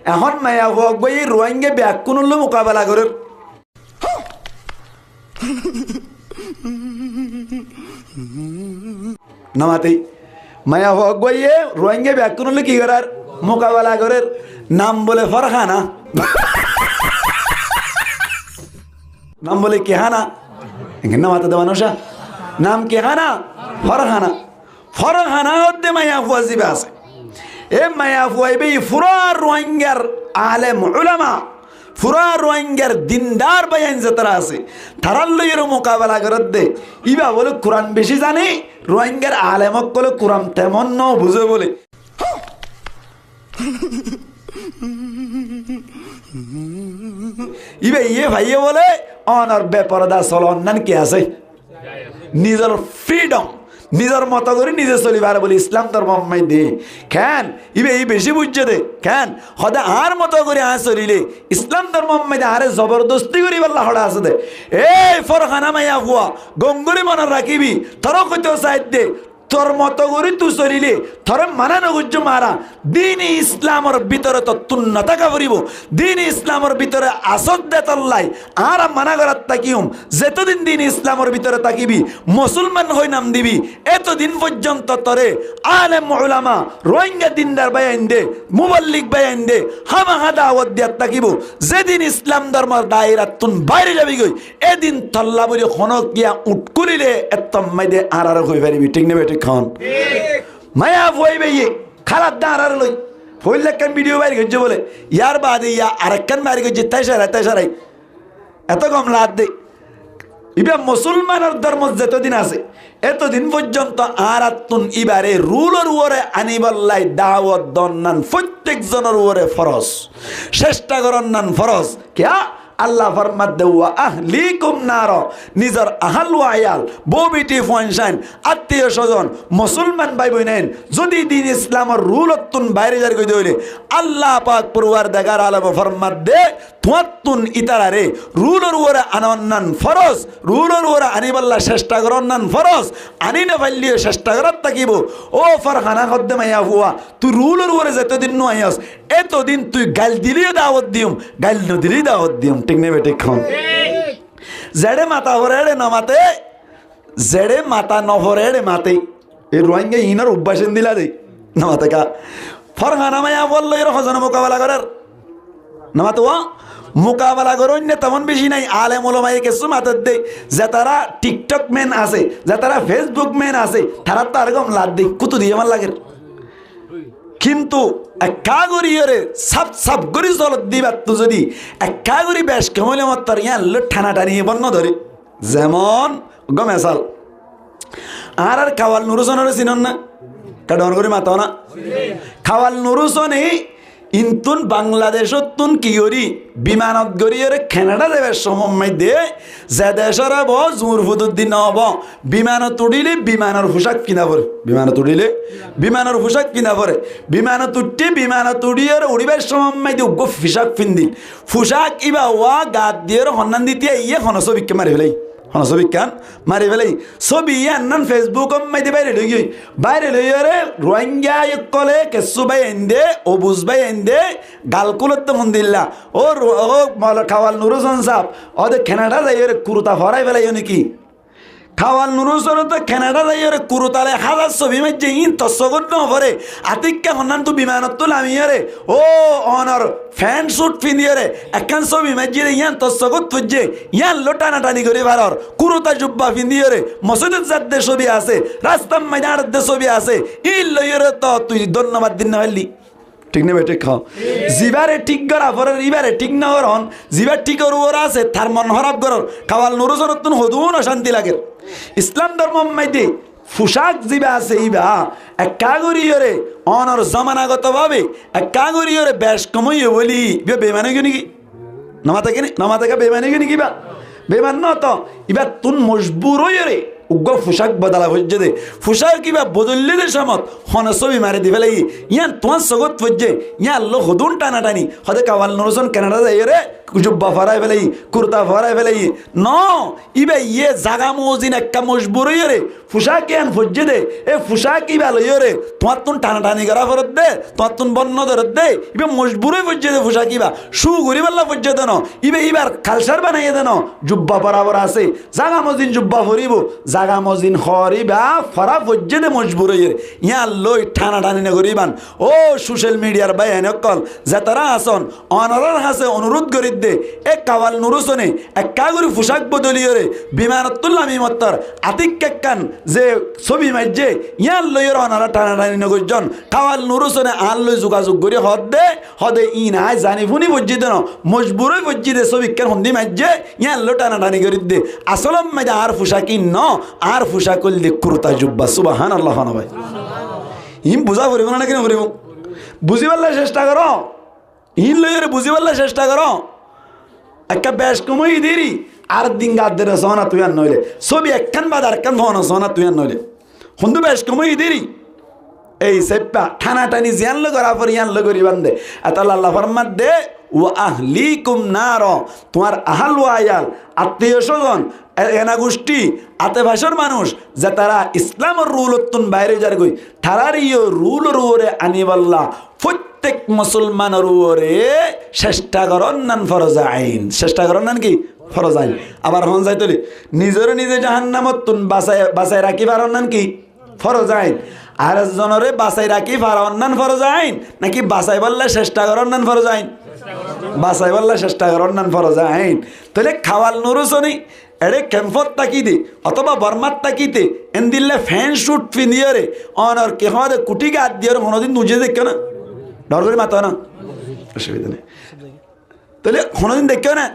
এখন মায়া হোক বই রোহিঙ্গা ব্যাকুন মোকাবেলা করে নামাতে মায়া হোক বইয়ে রোহিঙ্গা ব্যাকুন কি করার মোকাবেলা করে নাম বলে ফরহানা নাম বলে কেহানা নামাতে দেওয়া নশা নাম কেহানা ফরহানা ফরহানা হতে মায়া ফুয়া জিবে আছে এ মায়া ফুয়াইবে ফুরা রোহিঙ্গার আলেম উলামা ফুরা রোহিঙ্গার দিনদার বায়ান যে তারা আছে তারার লইয়ের মোকাবেলা করে দে ইবা বলে কোরআন বেশি জানে রোহিঙ্গার আলেমক বলে কোরআন তেমন ন বুঝে বলে ইবে ইয়ে ভাইয়ে বলে অনর বেপরদা চলন কি আছে নিজের ফ্রিডম নিজের মতো করে নিজে চলিবার বলে ইসলাম ধর্ম দে কেন ইবে এই বেশি বুঝছে দে কেন সদা আর মতো করে চলিলে ইসলাম ধর্ম আরে জবরদস্তি করি বললা হড়া আছে দে এই ফরখানা মাইয়া হুয়া গঙ্গুরি মনে রাখিবি তোর কইতে চাই দে তোর মতো করে তুই চলিলে তোর মানা নগুজ্জ মারা দিন ইসলামর ভিতরে তো তুন্না থাকা পড়িব দিন ইসলামর ভিতরে আসত দে তল্লাই আর মানা করার তাকিম যেতদিন দিন ইসলামর ভিতরে তাকিবি মুসলমান হই নাম দিবি এতদিন পর্যন্ত তরে আলেম উলামা রোহিঙ্গা দিনদার বায়ান দে মুবাল্লিগ বায়ান দে হামাহা দাওয়াত দিয়া তাকিব যেদিন ইসলাম ধর্মের দায়রা তুন বাইরে যাবি গই এদিন তল্লা বলি হনক গিয়া উঠ করিলে এত মাইদে আর হই পারিবি ঠিক নেবে খান মায়া ভয় বেয়ে খারাপ দাঁড়ার লই ফইল একখান ভিডিও বাইরে গেছে বলে ইয়ার বাদে ইয়া আরেকখান বাইরে গেছে তাই এত কম লাভ দে ইবা মুসলমানের ধর্ম যতদিন আছে এতদিন পর্যন্ত আর আত্মন ইবারে রুলের উপরে আনিবাল্লাই দাওয়াত দন্নান প্রত্যেক জনের উপরে ফরজ চেষ্টা করন নান ফরজ কিয়া আল্লাহ ফরমাত দেওয়া আহলিকুম নার নিজের আহাল আয়াল বউ বেটি ফনসাইন আত্মীয় স্বজন মুসলমান ভাই বোনেন যদি দিন ইসলামের রুল তুন বাইরে যার কই দইলে আল্লাহ পাক পরওয়ারদিগার আলম ফরমাত দে তুয়াতুন ইতারারে রুলের উপরে আনন্নান ফরজ রুলের উপরে আনিবাল্লা চেষ্টা করন্নান ফরজ আনি না পাইলে চেষ্টা করার তাকিব ও ফরহানা কদ্দে মাইয়া হুয়া তুই রুলের উপরে যতদিন ন আইস এতদিন তুই গাল দিলিও দাওয়াত দিম গাল ন দিলি দাওয়াত দিম ঠিক নেবে ঠিক খান জেডে মাথা ভরে নমাতে জেডে মাথা নভরে মাতে এই রোহিঙ্গা ইনার অভ্যাসন দিলা দে নমাতে কা ফরহানা মাইয়া বললো এর হজন মোকাবেলা করার নমাতে ও মোকাবেলা করুন না তেমন বেশি নাই আলেম ওলামায়ে কিছু মাথার দে যে তারা টিকটক ম্যান আছে যে তারা ফেসবুক ম্যান আছে তারা তো আরকম লাদ দে কুতু দিয়ে আমার লাগে কিন্তু কাগরিয়রে সাপ সাপ গরি জলত দিবা তো যদি কাগরি বেশ কেমন আমার তার ইয়ান ঠানা টানি বন্য ধরে যেমন গমেসাল আর খাওয়াল নুরুসনের চিনন না কাডন করে মাতাও না খাওয়াল নুরুসনে ইন্তুন বাংলাদেশতুন কি করি বিমানত গড়িয়ে কানাডা দেবের সময় দিয়ে যে দেশের হব জোর ফুদুদ্দিন হব বিমানত উঠিলে বিমানের পোশাক কিনা পড়ে বিমানত উঠিলে বিমানের পোশাক কিনা পড়ে বিমানত উঠতে বিমানত উড়িয়ে উড়িবার সময় দিয়ে উগ্র পোশাক পিন্দিল পোশাক ইবা ওয়া গাত দিয়ে সন্ধান দিতে ইয়ে খনস বিক্ষে মারি ফেলাই খনস বিজ্ঞান মারি ফেলাই ছবি আনান ফেসবুক মাইতে বাইরে লই রে রোহিঙ্গা কলে কেসু বাই এন্দে ও বুঝ বাই এন্দে গালকুলত মন্দিল্লা ও খাওয়াল নুরুসন সাহ ওদের কানাডা যাই রে কুরুতা ফরাই ফেলাই নাকি খাওয়াল নুরুসন তো কানাডা যাই রে কুরুতালে হাজার ছবি মাইছে ইন তসগত নভরে আতিক্কা হন্নান তো বিমানত তো লামিয়ে রে ও অনর ফ্যান শুট পিন্দিয়ে রে একখান ছবি মাইছে রে ইয়ান তসগত ফুজে ইয়ান লোটানাটানি করে ভারর কুরুতা জুব্বা পিন্দিয়ে রে মসজিদের যাদের ছবি আছে রাস্তা ময়দানের দে ছবি আছে ইল লইয়ে রে তো তুই ধন্যবাদ দিন না পারলি ঠিক নেবে ঠিক খাও জিবারে ঠিক করা পরে ইবারে ঠিক না করন জিবার ঠিক ওরা আছে তার মন খারাপ করর খাওয়াল নুরুসন তুন হদুন অশান্তি লাগে ইসলাম ধর্ম মাইতে পোশাক জিবা আছে ইবা এক কাগরিয়রে অনর জমানাগত ভাবে এক কাগরিয়রে বেশ কমই বলি বেমানে কি নাকি নমাতে বেমানে কি নাকি বা বেমান ন তো ইবা তুন মজবুর হইরে উগ্র পোশাক বদলা হচ্ছে দে পোশাক কিবা বদললে দে সমত হন ছবি মারি দি ফেলাই ইয়ান তোমার সগত ফজ্জে ইয়ান লো হদুন টানাটানি হদে কাওয়াল নুরুসন কানাডা যাই রে জুব্বা ফরাই ফেলাই কুর্তা ফরাই ফেলাই ন ইবে ইয়ে জাগা মজিন একটা মজবুর রে ফুসাকি আন ফজ্জে দে এ ফুসাকি ভালো রে তোমার তুন টানাটানি করা ফরত দে তোমার তুন বন্য ধরত দে ইবে মজবুরই ফজ্জে দে ফুসাকি বা শু গরি পাল্লা ফজ্জে দেন ইবে ইবার খালসার বানাইয়ে দেন জুব্বা বরাবর আছে জাগা মজিন জুব্বা ফরিব জাগা মজিন হরিবা ফরা ফজ্জে দে মজবুর ইয়া লই টানাটানি না করিবান ও সোশ্যাল মিডিয়ার বাই এনেকল যে তারা আসন অনরার হাসে অনুরোধ করি দে এক কাওয়াল নুরুসনে এক কাগুরি পোশাক বদলিয়ে রে বিমানতুল্লাহ মিমত্তর আতিক কান যে ছবি মাইজে ইয়ার লইয়ের অনারা টানাটানি নগরজন কাওয়াল নুরুসনে আল লই যোগাযোগ করি হদে ই নাই জানি ফুনি বজ্জি দেন মজবুরই বজ্জি দে ছবি কেন হন্দি মাইজে ইয়ার লো টানাটানি করি দে আসলম মাইজে আর পোশাকি ন আর পোশাক দে কুর্তা জুব্বা সুবহানাল্লাহ না ভাই ইম বুঝা করিব না কেন করিব বুঝি পারলে চেষ্টা করো ইন লইয়ের বুঝি পারলে চেষ্টা করো একটা বেশ কমই দেরি আর দিন গাদের সোনা তুই আর নইলে ছবি একখান বাদ আর একখান ভন সোনা তুই আর নইলে হন্দু বেশ কমই দেরি এই সেপ্পা ঠানা টানি জিয়ান লো করা পর ইয়ান লো করি বান্দে আতাল আল্লাহ ফরমাত দে ও আহলিকুম নার তোমার আহাল ও আয়াল আত্মীয় স্বজন এনা গোষ্ঠী আতে ভাষার মানুষ যে তারা ইসলামের রুল উত্তন বাইরে যার গই তারার ইয়ে রুল রুরে আনিবাল্লাহ প্রত্যেক মুসলমানের উপরে চেষ্টা করন নান ফরজ আইন চেষ্টা করন নান কি ফরজ আইন আবার হন যাই তলি নিজের নিজে জাহান্নামত তুন বাঁচাই রাখি পারন নান কি ফরজ আইন আর জনরে বাঁচাই রাখি পারন নান ফরজ আইন নাকি বাঁচাই বললে চেষ্টা করন নান ফরজ আইন বাঁচাই বললে চেষ্টা করন নান ফরজ আইন তাহলে খাওয়াল নুরুসনি এড়ে ক্যাম্পত তাকিতে অথবা বর্মাত তাকিতে এন দিল্লে ফ্যান শুট পিঁধিয়ে রে অনর কে হমাদের কুটি গাত দিয়ে কোনোদিন নুজে দেখো না ডর করে মাতো না অসুবিধা নেই তাহলে কোনোদিন দেখো না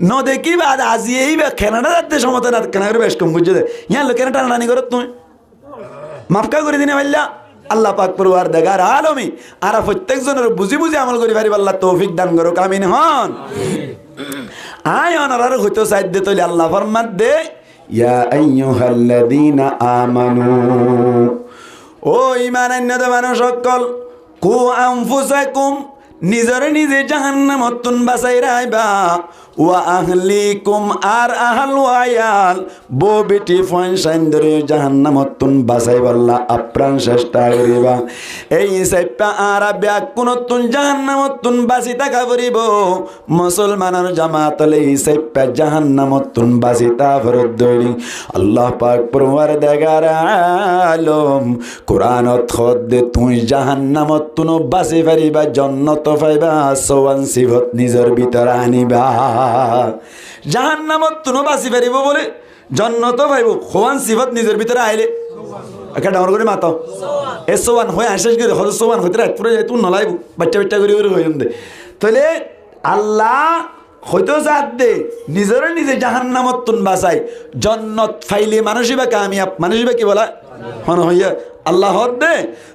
ন দেখি বা আজি এই বা কেনাডা যাতে সমত না কেনা করে বেশ কম বুঝে দে ইয়া লোকেরা টানাটানি করো তুমি মাফকা করে দিনে পারলা আল্লাহ পাক পরওয়ার দেগার আলমী আর প্রত্যেকজনের বুঝি বুঝি আমল করি পারি আল্লাহ তৌফিক দান করো কামিন হন আয় অনার হইতো সাইড দে তৈলে আল্লাহ ফরমাত দে ইয়া আইয়ুহাল্লাযীনা আমানু ও ঈমান আনয়ত মানুষ সকল কু আনফুসাকুম নিজরে নিজে জাহান্নামতুন বাঁচাই রাইবা ওয়া আহলিকুম আর আহল ওয়ায়াল বো বেটি ফয়সান ধরে জাহান্নামতুন বাঁচাই বললা আপ্রাণ চেষ্টা করিবা এই সাইপা আর ব্যাকুনতুন জাহান্নামতুন বাঁচি থাকা করিব মুসলমানের জামাতলে এই সাইপা জাহান্নামতুন বাঁচি তা ফরদ দইলি আল্লাহ পাক পরওয়ারদিগার আলম কুরআনত খদ দে তুই জাহান্নামতুন বাঁচি পারিবা জান্নাত পাইবা সওয়ান সিফত নিজের ভিতর আনিবা জাহান্নামত তুনো বাঁচি পারিব বলে জান্নাত পাইব খোয়ান সিফত নিজের ভিতরে আইলে একটা ডাঙর করে মাতো এ সোয়ান হয়ে আশেষ করে হয়তো সোয়ান হইতে রাত পুরো তুই নলাইব বাচ্চা বাচ্চা করে করে হয়ে দে তাহলে আল্লাহ হয়তো জাত দে নিজের নিজে জাহান্নামত তুন বাঁচাই জান্নাত ফাইলে মানুষই বা কামিয়াব মানুষই বা কি বলা হন হইয়া আল্লাহ দে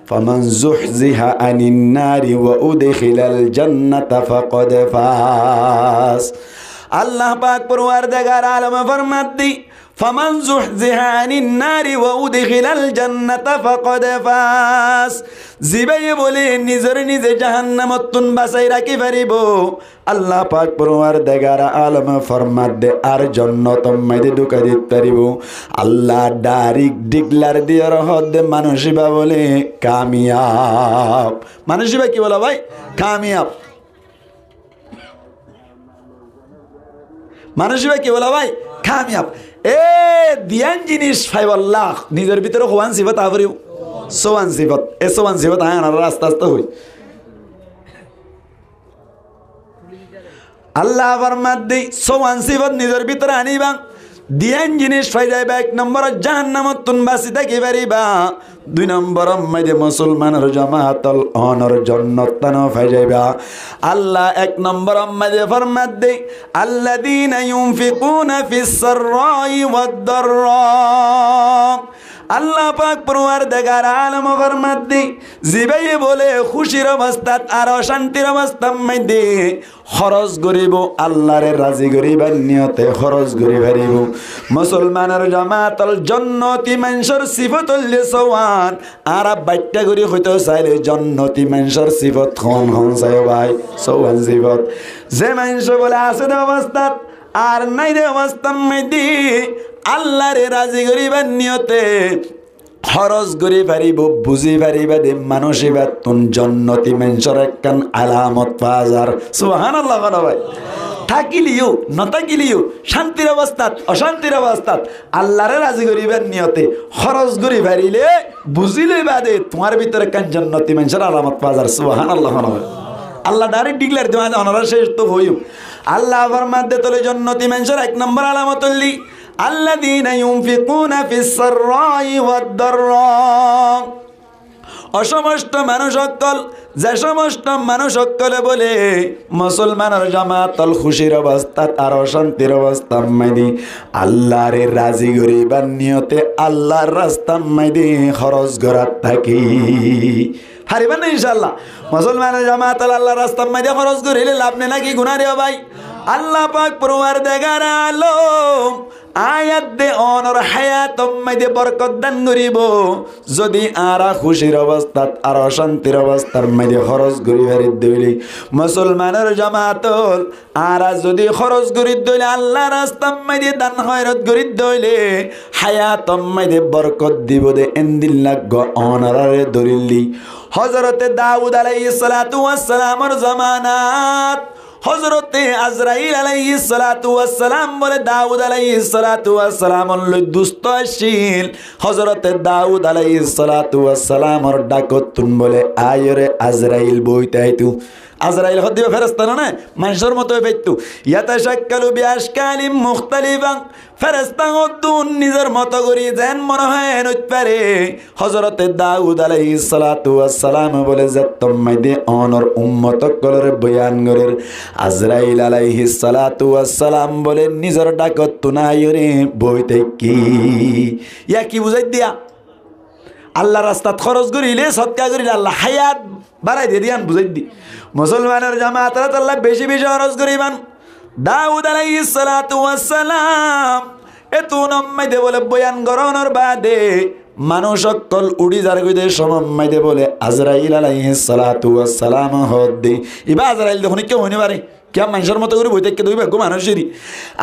ফামান যুহজিহা আনিন নারি ওয়া উদখিলাল জান্নাতা ফাকাদ ফাস আল্লাহ পাক পরওয়ারদিগার আলম ফরমাত দি ফামান যুহজিহা আনিন নারি ওয়া উদখিলাল জান্নাতা ফাকাদ ফাস জিবাই বলে নিজের নিজে জাহান্নামত তুন বাঁচাই রাখি পারিব আল্লাহ পাক পরওয়ারদিগার আলম ফরমাত দে আর জান্নাত মাইদে ঢুকা দিতে পারিব আল্লাহ ডাইরেক্ট ডিক্লার দিয়ে রহত দে মানুষিবা বলে কামিয়াব মানুষিবা কি বলা ভাই কামিয়াব মানুষিবা কি বলা ভাই কামিয়াব এ দিয়ান জিনিস ফাইব আল্লাহ নিজের ভিতরে হওয়ান সিফত আবরিও সোয়ান সিফত এ সোয়ান সিফত আয় আনার আস্তে আস্তে হই আল্লাহ ফরমাত দেই সোয়ান সিফত নিজের ভিতরে আনিবা দিয়ান জিনিস ফাই যাইবা এক নম্বর জাহান্নামত তুন বাঁচি থাকি পারিবা দুই নম্বর মাইদে মুসলমানের জামাতল অনর জান্নাত তানো ফাই যাইবা আল্লাহ এক নম্বর মাইদে ফরমাত দে আল্লাযীনা ইউনফিকুনা ফিস সাররাই ওয়াদ দাররা আল্লাহ পাক পরওয়ারদিগার আলম ফরমাদ্দি জিবাই বলে খুশির অবস্থাত আর অশান্তির অবস্থার মধ্যে খরচ করিব আল্লাহরে রাজি করিবার নিয়তে খরচ করি পারিব মুসলমানের জামাতল জন্নতি মানুষের সিফত হইলে সওয়ান আর বাইট্টা করি হইতে চাইলে জন্নতি মানুষের সিফত হন চাই ভাই সওয়ান সিফত যে মানুষ বলে আছে দে অবস্থাত আর নাই দে অবস্থার মধ্যে আল্লাহরে রাজি করিবার নিয়তে খরচ করি পারিব বুঝি পারিবা দে মানুষিবা তুন জন্নতি মানুষের একখান আলামত পাওয়ার সুবহানাল্লাহ ভাই থাকিলিও নথাকিলিও শান্তির অবস্থাত অশান্তির অবস্থাত আল্লাহরে রাজি করিবার নিয়তে খরচ করি পারিলে বুঝিলে বাদে তোমার ভিতরে একখান জন্নতি মানুষের আলামত পাওয়ার সুবহানাল্লাহ আল্লাহ ডাইরেক্ট ডিক্লেয়ার দেওয়া অনারা শেষ তো হইও আল্লাহ ফরমাতে তোলে জন্নতি মানুষের এক নম্বর আলামত হলি আল্লাযীনা ইউনফিকুনা ফিস সাররাই ওয়াদ দাররা অসমস্ত মানুষ সকল যে সমস্ত মানুষ সকলে বলে মুসলমানের জামাতল খুশির অবস্থাত আর অশান্তির অবস্থার মাইদি আল্লাহরে রাজি করিবার নিয়তে আল্লাহর রাস্তার মাইদি খরচ করার থাকি হারিবেন না ইনশাআল্লাহ মুসলমানের জামাতল আল্লাহর রাস্তার মাইদি খরচ করিলে লাভ নেই নাকি গুনাহ রে ভাই আল্লাহ পাক পরওয়ারদিগার আলম আয়াত দে অনর হায়াত মধ্যে বরকত দান করিব যদি আরা খুশির অবস্থাত আর অশান্তির অবস্থার মধ্যে খরচ করিবার দইলি মুসলমানের জামাতল আরা যদি খরচ করি দইলে আল্লাহ রাস্তার মধ্যে দান খয়রত করি দইলে হায়াত মধ্যে বরকত দিব দে এন্দিল লাগ অনরারে দরিলি হযরতে দাউদ আলাইহিস সালাতু ওয়াস সালামের জামানাত হযরতে আজরাইল আলাইহিস সালাতু ওয়াস সালাম বলে দাউদ আলাইহিস সালাতু ওয়াস সালামর লই দুষ্ট আসিল হযরতে দাউদ আলাইহিস সালাতু ওয়াস সালামর ডাকতুন বলে আয়রে আজরাইল বইতে আইতু আজরাইল হদিও ফেরেশতা না মানুষের মতো বাইতু ইয়াতাশাক্কালু বিআশকালিম মুখতালিফা ফেরেশতা হতুন নিজের মতো করি যেন মনে হয় নইত পারে হযরতে দাউদ আলাইহিস সালাতু ওয়াস সালাম বলে যে তোমমাইদে অনর উম্মত কলরে বয়ান করের আজরাইল আলাইহিস সালাতু ওয়াস সালাম বলে নিজের ডাকতুন আয়রে বইতে কি ইয়া কি বুঝাই দিয়া আল্লাহ রাস্তাত খরচ করিলে সদকা করিলে আল্লাহ হায়াত বাড়াই দিয়ে দিয়ান বুঝাই দি মুসলমানের জামাতরা আল্লাহ বেশি বেশি খরচ করিবান দাউদ আলাইহিস সালাতু ওয়াস সালাম এত নম্মাইদে বলে বয়ান গরনের বাদে মানুষ সকল উড়ি যার কইতে সমম্মাইদে বলে আজরাইল আলাইহিস সালাতু ওয়াস সালাম হদ্দি ইবা আজরাইল দেখুন কেউ হইনি পারে কে মানুষের মতো করে বইতে কে দুই ভাগ্য মানুষেরই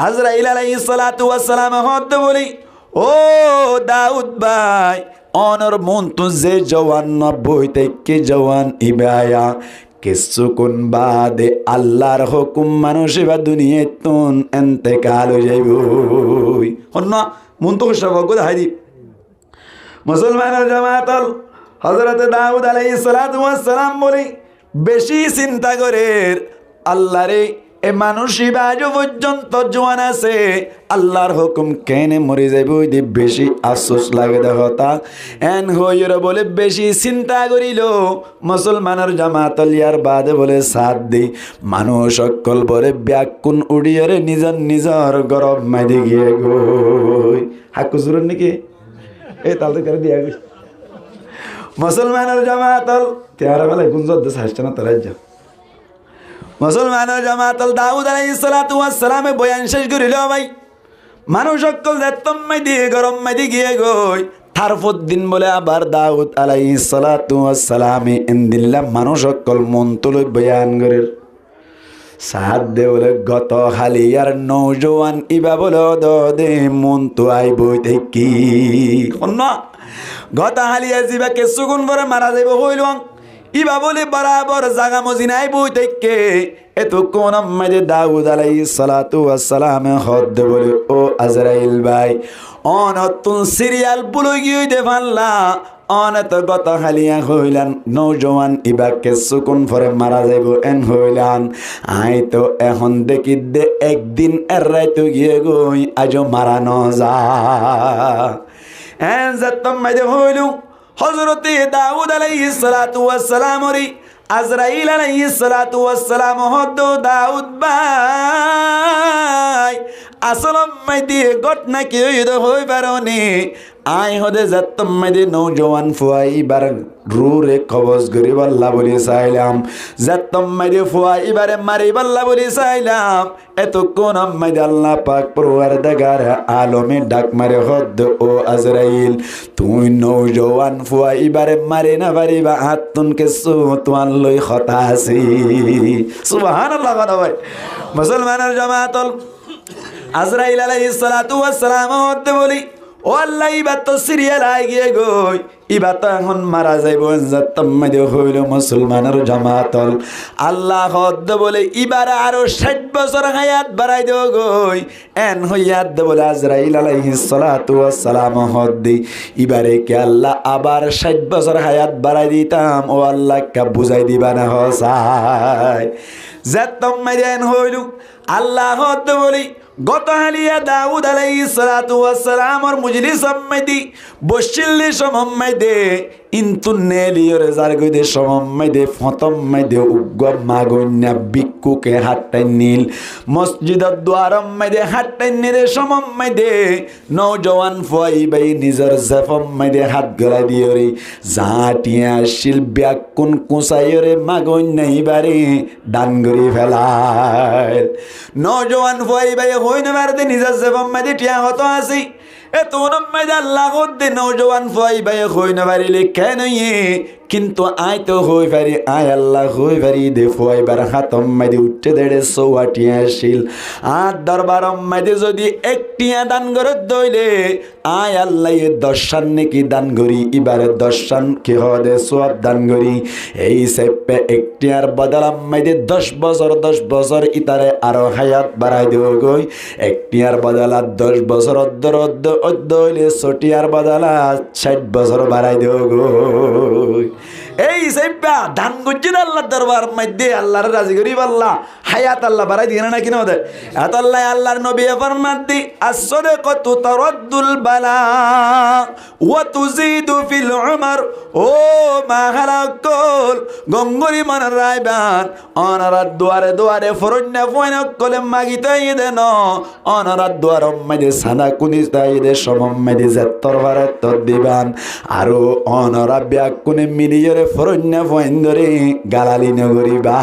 আজরাইল আলাইহিস সালাতু ওয়াস সালাম হদ্দে বলি ও দাউদ ভাই অনর মন তু যে জওয়ান নব্বই থেকে জওয়ান ইবায়া কিছুক্ষণ বাদে আল্লাহর হুকুম মানুষ বা দুনিয়ায় তুন এন্তেকাল হয়ে যাইব অন্য মন তো সব হাই দি মুসলমানের জামাতল হযরতে দাউদ আলাইহিস সালাতু ওয়াস সালাম বলি বেশি চিন্তা করে আল্লাহরে এ মানুষই আজ পর্যন্ত জোয়ান আছে আল্লাহর হুকুম কেনে মরে যাইব দি বেশি আফসোস লাগে দেখতা এন হইর বলে বেশি চিন্তা করিল মুসলমানের জামাতল ইয়ার বাদে বলে সাথ দি মানুষ সকল বলে ব্যাকুন উড়িয়রে নিজর নিজর গরব মাইদি গিয়ে গই হাকুজুর নাকি এই তালতে করে দিয়া গই মুসলমানের জামাতল তেরা বেলা গুঞ্জত দেশ হাসছে না তারা যা মুসলমানের জামাতল দাউদ আলাইহিস সালাতু ওয়াস সালামে বয়ান শেষ করিল ভাই মানুষ সকল দেতম মাইদি গরম মাইদি গিয়ে গই তারপরদিন বলে আবার দাউদ আলাইহিস সালাতু ওয়াস সালামে ইনদিল্লাহ মানুষ সকল মন তুলে বয়ান করের সাদ দে বলে গত হালিয়ার নওজোয়ান ইবা বলে দে মন তো আইব দেখি অন্য গত হালিয়া জিবা কে সুগুন ভরে মারা যাইব হইলং ইবা বলে বরাবর জাগা মজিনাই বই থেকে এত কোন মাঝে দাউদ আলাইহিস সালাতু ওয়াস সালাম হদ বলে ও আজরাইল ভাই অনতুন সিরিয়াল বুলই গিয়ে দে ফাল্লা অনত গত হালিয়া হইলান নওজওয়ান ইবা কে সুকুন ভরে মারা যাইব এন হইলান আই তো এখন দেখি দে একদিন এর রাইতো গিয়ে গই আজও মারা ন যা এন যতম মাঝে হইলু হযরতে দাউদ আলাইহিস সালাতু ওয়াস সালাম রি আজরাইল আলাইহিস সালাতু ওয়াস সালাম হদ দাউদ ভাই আসলম মাইদি ঘটনা কি হই পারনি আয় হদে যাত্তম মেদে নৌজওয়ান ফুয়াই এবার রুরে কবজ গরি বল্লা বলি চাইলাম যাত্তম মেদে ফুয়াই এবারে মারি বল্লা বলি চাইলাম এতক্ষণ আম্মাইদে আল্লাহ পাক পরওয়ারদিগার আলমে ডাক মারে হদ ও আজরাইল তুই নৌজওয়ান ফুয়াই এবারে মারে না পারিবা হাত তুনকে সুতওয়ান লই খতা আছি সুবহানাল্লাহ ভাই মুসলমানের জামাতল আজরাইল আলাইহিস সালাতু ওয়াস সালাম হতে বলি ও আল্লাহ ইবা তো সিরিয়াল আই গিয়ে গই ইবা তো এখন মারা যাইব যাত্তম মেদে হইল মুসলমানের জামাতল আল্লাহ হদ বলে ইবার আরো 60 বছর হায়াত বাড়াই দেও গই এন হইয়াত বলে আজরাইল আলাইহিস সালাতু ওয়াস সালাম হদ ইবারে কে আল্লাহ আবার 60 বছর হায়াত বাড়াই দিতাম ও আল্লাহ কা বুঝাই দিবা না হসাই যাত্তম মেদে এন হইল আল্লাহ হদ বলি গত হালিয়া দাউদ আলাইহিস সালাতু ওয়াস সালামর মজলিস আম্মাইদি বশিল্লি সমম্মাইদে ইন্তু নেলিয়রে জারগইদে সমম্মাইদে ফতম্মাইদে উগ্গম মাগন্যা বিক্কুকে হাট্টাই নীল মসজিদের দ্বারম্মাইদে হাট্টাই নিরে সমম্মাইদে নওজওয়ান ফুয়াই বাই নিজর জাফম্মাইদে হাত গলাই দিয়রে জাটিয়া শিল ব্যাকুন কুসাইরে মাগন্যা ইবারে ডানগরি ফেলায় নওজওয়ান ফুয়াই বাই হইন মারতে নিজর জাফম্মাইদে টিয়া হতো আসি এ তোনম মেদা লাগত দে নওজওয়ান ফুয়াই বাই হইন মারিলে কেন কিন্তু আয় তো হই পারি আয় আল্লাহ হই পারি দে ফুয়াই বার হাতম মেদে উঠতে দেড়ে সৌয়াটিয়া শিল আর দরবারম মেদে যদি একটিয়া দান করত দইলে আয় আল্লাহ এ দর্শন নাকি দান করি এবারে দর্শন কি হদে সব দান করি এই সেপে একটিয়ার বদলাম মেদে 10 বছর ইতারে আরো হায়াত বাড়াই দেব গই একটিয়ার বদলা 10 বছর অদ্দ হইলে ছটিয়ার বদলা 60 বছর বাড়াই দেব গই এই সেপা দান গুজির আল্লাহ দরবার মধ্যে আল্লাহর রাজি করি আল্লাহ হায়াত আল্লাহ বাড়াই দিয়ে না কিনা ওদের এত আল্লাহ আল্লাহর নবী ফরমান দি as-sadaqatu taraddul bala wa tuzidu fil umar ও মাহালাকল গঙ্গরি মন রাইবান অনারাত দুয়ারে দুয়ারে ফরন্না ফয়না কলে মাগিতাই দেন অনারাত দুয়ার মধ্যে সাদা কুনিস দাই দে সমম মধ্যে যত্তর ভারত দিবান আরো অনরা ব্যাকুনে মিলিয়রে ফরন্না ফয়ন্দরে গালালি নগরিবা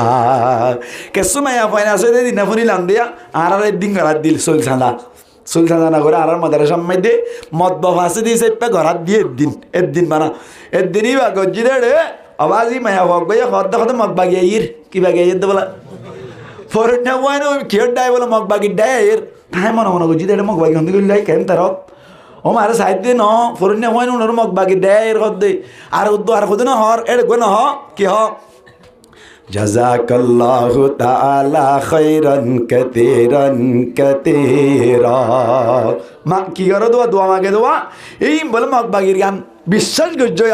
কেসুমায়া ফয়না সে দিন ফুনিলাম দিয়া আর দিন গালাত দিল সুলসানা সুলতানা করে আর মাদ্রাসার মধ্যে মদ ফাঁসে দিয়েছে ঘরাত দিয়ে একদিন বানা একদিনই বা গজ্জি দে আওয়াজই মায়া হক ভাই হদ্দা হতে মগ বাগিয়ে ইর কি বাগিয়ে ইর বলা ফরন না ওয়ান কেউ ডাই বলে মগ বাগি ডাই ইর তাই মনে গজ্জি দে মগ বাগি হন্দি গলাই কেন তার ও মারে সাইড দে ন ফরন না ওয়ান ওর মগ বাগি ডাই ইর হদ্দে আর উদ্দো আর খুদ না হর এর গো না হ কি হ জাযাকাল্লাহু তাআলা খাইরান কাতীরা মা কি করো দোয়া মাগে দোয়া এই বলে মগবাগির গান বিশ্বাস করছো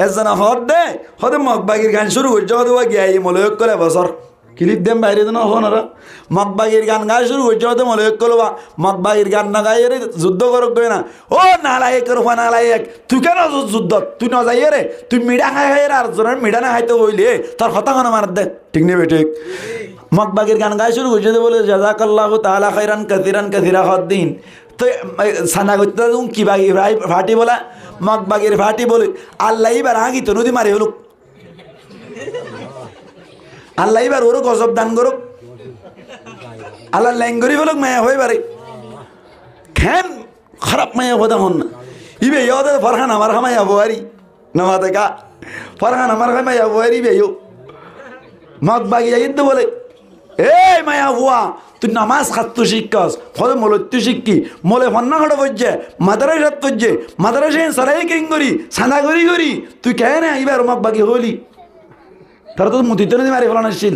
এজনা হদে মগবাগির গান শুরু করছো দোয়া গিয়া এই মলয়ক করে বছর ক্লিপ দেম বাইরে না হনারা মগবাগির গান গাই শুরু করছো তো মলয়ক করবা মগবাগির গান না গাই রে যুদ্ধ করক গয় না ও নালায়েক করবা নালায়েক তুই কেন যুদ্ধ তুই না যাই রে তুই মিডা খাই আর জনের মিডা না খাইতে হইলে তোর কথা কেন মার দে ঠিক নেবে ঠিক মগবাগির গান গাই শুরু করছো বলে জাযাকাল্লাহু তাআলা খাইরান কাসীরা হদ্দিন তো সানা করতে কি বাগি ফাটি বলা মগবাগির ফাটি বলে আল্লাহ এবার আগি তো নদী মারি হলুক আল্লাহ এবার ওরও গজব দান করুক আল্লাহ ল্যাঙ্গরি বলুক মায়া হয়ে পারে খেন খারাপ মায়া হতে হন না ইবে ইয়ে ফরহান আমার হামাইয়া বোয়ারি নামাতে কা ফরহান আমার হামাইয়া বোয়ারি বে মগবাগি যাইতে বলে এই মায়া হুয়া তুই নামাজ খাত্তু শিক্ষাস ফলে মলত্তু শিক্ষি মলে ফন্না খড় বলছে মাদারাসাত করছে মাদারাসে সারাই কিং করি সাদা করি তুই কেন এবার মগবাগি হলি তারা তো মুদিতে নদী মারি ফেলানো ছিল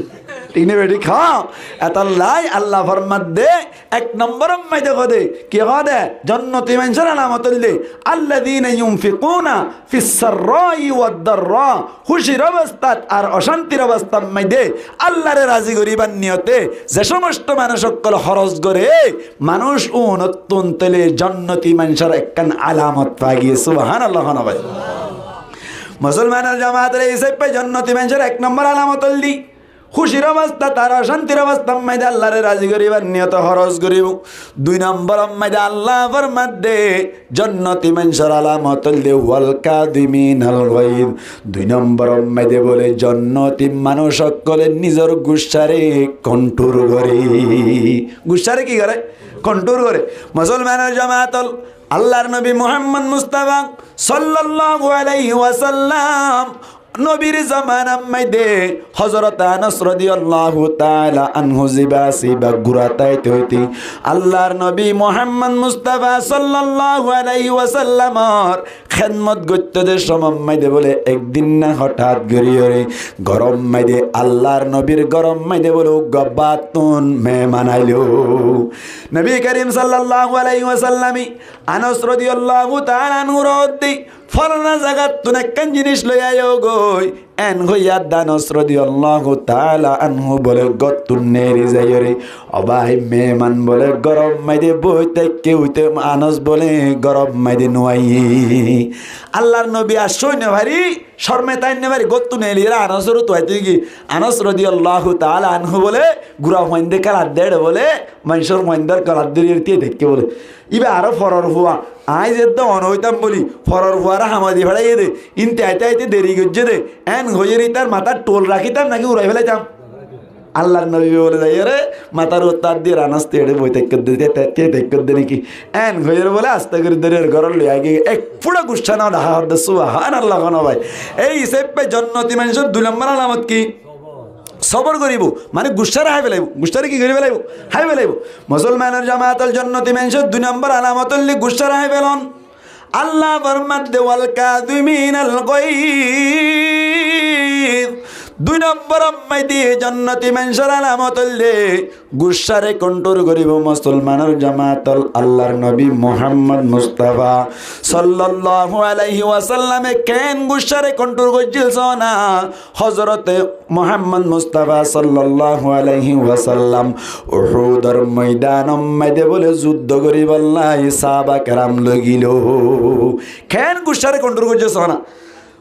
ঠিক নেই বেটি খাও এত লাই আল্লাহ ফরমাত দে 1 নম্বর মাই দেখো দে কি দে জান্নাতি মানুষের আলামত দে আল্লাযীনা ইউনফিকুনা ফিস সাররাই ওয়াদ দাররা খুশির অবস্থাত আর অশান্তির অবস্থার মধ্যে আল্লাহর রাজি করিবার নিয়তে যে সমস্ত মানুষ সকল খরচ করে মানুষ ও নতুন তেলে জান্নাতি মানুষের একখান আলামত পাই গিয়ে সুবহানাল্লাহ ভাই মুসলমানের জামাতের এই সেপে জান্নাতি মানুষের 1 নম্বর আলামত দি খুশির অবস্থা তারা শান্তির অবস্থা মাইদে আল্লাহরে রাজি করিবার নিয়ত খরচ করিব। 2 নম্বর মাইদে আল্লাহ ফরমাদে জন্নতি মানুষের আলামত হইলে ওয়াল কাযিমিনাল গায়দ। 2 নম্বর মাইদে বলে জন্নতি মানুষ সকলে নিজের গুসারে কন্ট্রোল করে। গুসারে কি করে? কন্ট্রোল করে। মুসলমানের জামাতল আল্লাহর নবী মুহাম্মদ মুস্তাফা সাল্লাল্লাহু আলাইহি ওয়াসাল্লাম নবীর জামানার মধ্যে হযরত আনাস রাদিয়াল্লাহু তাআলা আনহু জিবাসিবা গুরাতাইতে হইতি আল্লাহর নবী মুহাম্মদ মুস্তাফা সাল্লাল্লাহু আলাইহি ওয়াসাল্লামর খেদমত করতে সময় মধ্যে বলে একদিন না হঠাৎ গরিয়রে গরম মধ্যে আল্লাহর নবীর গরম মধ্যে বলে গবাতুন মেহমান আইলো। নবী করিম সাল্লাল্লাহু আলাইহি ওয়াসাল্লামি আনাস রাদিয়াল্লাহু তাআলা আনহু রদি ফলনা জাগাত তুন একখান জিনিস লই আয়ো গই এন হইয়া দানস রাদিয়াল্লাহু তাআলা আনহু বলে গতুন নেরি যাইরে অবাই মেহমান বলে গরম মাইদে বইতে কেউতে আনস বলে গরম মাইদে নোয়াই আল্লাহর নবী আসই না ভারি শর্মে তাই না ভারি গতুন নেলি রা আনসর তো আইতে কি আনস রাদিয়াল্লাহু তাআলা আনহু বলে গুরা হইন্দে কালা দেড় বলে মানুষের মইন্দার কালা দেড় দেখতে বলে ইবে আরো ফরর হুয়া আজ একদম অনহইতাম বলি ফরর হুয়ারা হামাদি ভাড়াইয়ে দে ইনতে আইতে আইতে দেরি করছে দে এন হইয়েরি তার মাথার টোল রাখিতাম নাকি উড়াই ফেলাইতাম। আল্লাহর নবী বলে যাই রে মাথার উত্তার দিয়ে রানাস তেড়ে বই তেক দে নাকি এন হইয়ের বলে আস্তে করে দেরের ঘর লই আগে এক পুরো গুষ্ঠা না ডাহা হদ্দে সুবহান আল্লাহ কোন ভাই এই হিসেবে জন্নতি মানুষের 2 নম্বর আলামত কি? সবর করিব মানে গুসারে হাই ফেলাইব। গুসারে কি করি ফেলাইব? হাই ফেলাইব। মুসলমানের জামাতল জন্নতি মানুষের 2 নম্বর আলামত হইলে গুসারে হাই ফেলন। আল্লাহ ফরমাদে ওয়াল কাযিমিনাল গায়দ। 2 নম্বর মাইদি জন্নতি মানুষের আলামত হইলে গুসারে কন্ট্রোল করিব মুসলমানের জামাতল আল্লাহর নবী মুহাম্মদ মুস্তাফা সাল্লাল্লাহু আলাইহি ওয়াসাল্লামে কেন গুসারে কন্ট্রোল করছিলছ না হযরতে মুহাম্মদ মুস্তাফা সাল্লাল্লাহু আলাইহি ওয়াসাল্লাম উহুদের ময়দানম মধ্যে বলে যুদ্ধ করিবাল্লাহ সাহাবা کرام লাগিল কেন গুসারে কন্ট্রোল করছিস না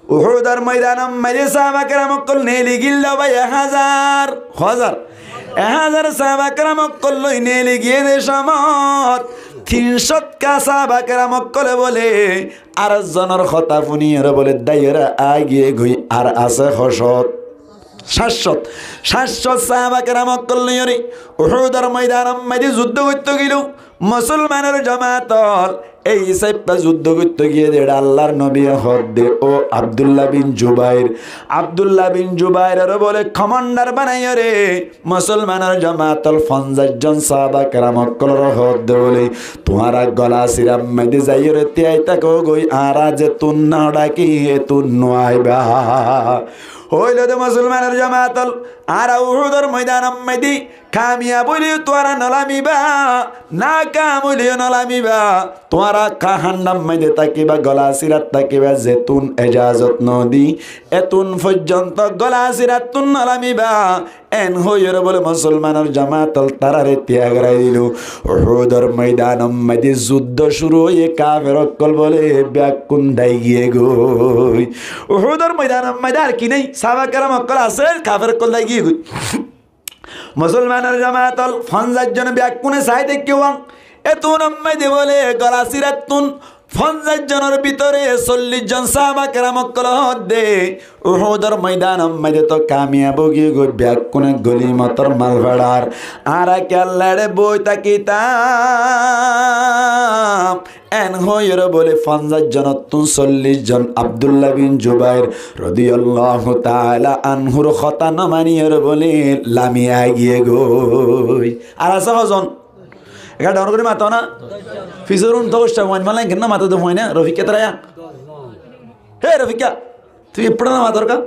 উহুদের ময়দানম মধ্যে সাহাবা کرام কল নেলি গিল ভাই 1000 সাহাবা کرام কল লই নেলি গিয়ে দে সমত 300 কা সাহাবা کرام কল বলে আর জনের কথা ফুনিয়ের বলে দাইরা আগিয়ে গই আর আছে 700 সাহাবা کرام কল লইরি উহুদের ময়দানম মধ্যে যুদ্ধ করতে গিল মুসলমানের জামাতল এই সাইপা যুদ্ধ করতে গিয়ে দেড় আল্লাহর নবী হদ্দে ও আব্দুল্লাহ বিন জুবাইর বলে কমান্ডার বানাইয় রে মুসলমানের জামাতল 50 জন সাহাবা کرام কলর হদ্দে বলে তোমারা গলা সিরাম মধ্যে যাইয় রে তিয়াই তাকো গই আরা যে তুন না ডাকি তুন নয়বা হইল দে মুসলমানের জামাতল আর উহুদের ময়দানম মধ্যে কামিয়াব হইলেও তোরা নলামিবা না কাম হইলেও নলামিবা তোরা কাহান্নাম মধ্যে তাকিবা গলা সিরাত তাকিবা যেতুন এজাজত নদী এতুন পর্যন্ত গলা সিরাত তুন নলামিবা এন হইর বলে মুসলমানের জামাতল তারারে ত্যাগ রাই দিল। উহুদের ময়দানম মধ্যে যুদ্ধ শুরু হয়ে কাফের অকল বলে ব্যাকুন দাই গিয়ে গই উহুদের ময়দানম মধ্যে আর কি নেই সাহাবা کرام অকল আছে কাফের অকল দাই গিয়ে গই মুসলমানের জামাতল 50 জন ব্যাকুনে চাই দেখিও এতুন মধ্যে বলে গলা সিরাত তুন 50 জনের ভিতরে 40 জন সাহাবা کرام অকল হদ্দে উহুদের ময়দানম মধ্যে তো কামিয়াব গিয়ে গই ব্যাকুনে গলি মতর মাল ভাড়ার আর কেল্লাড়ে বই তাকিতাম এন হইর বলে 50 জন তুন 40 জন আব্দুল্লাহ বিন জুবাইর রাদিয়াল্লাহু তাআলা আনহুর কথা না মানিয়র বলে লামিয়া গিয়ে গই আর আছে হজন এটা ডাউন করে মাতো না ফিজরুন দোষটা ওয়ান মালাই কেন মাতো দো হয় না রফিকা তরায়া হে রফিকা তুই এপড়া না মাতর কা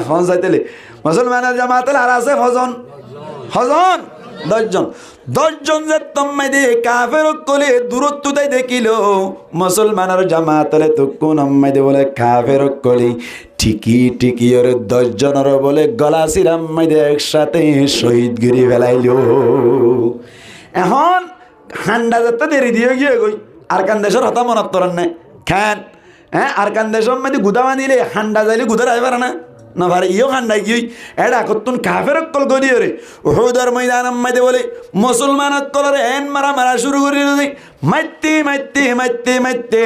হন যাইতেলে মুসলমানের জামাতেল আর আছে হজন 10 জন যে তম্মাই দে কাফের কোলে দূরত্ব তাই দেখিল মুসলমানের জামাতলে তো কোন আম্মাই দে বলে কাফের কোলে ঠিকই ওর 10 জনের বলে গলা সিরাম্মাই দে একসাথে শহীদ গিরি ফেলাইল। এখন হান্ডা যাতে দেরি দিয়ে গিয়ে গই আর কান দেশের হতা মনত করেন না খান আর কান দেশের মধ্যে গুদা বাঁধিলে হান্ডা যাইলে গুদা রাই পারে না না ভারে ইও খান্ডাই গিয়ে এডা কতুন কাফের কল গড়িয়ে রে উহুদের ময়দান মাইদে বলে মুসলমান কলরে এন মারা মারা শুরু করে দিই মাইতে মাইতে মাইতে মাইতে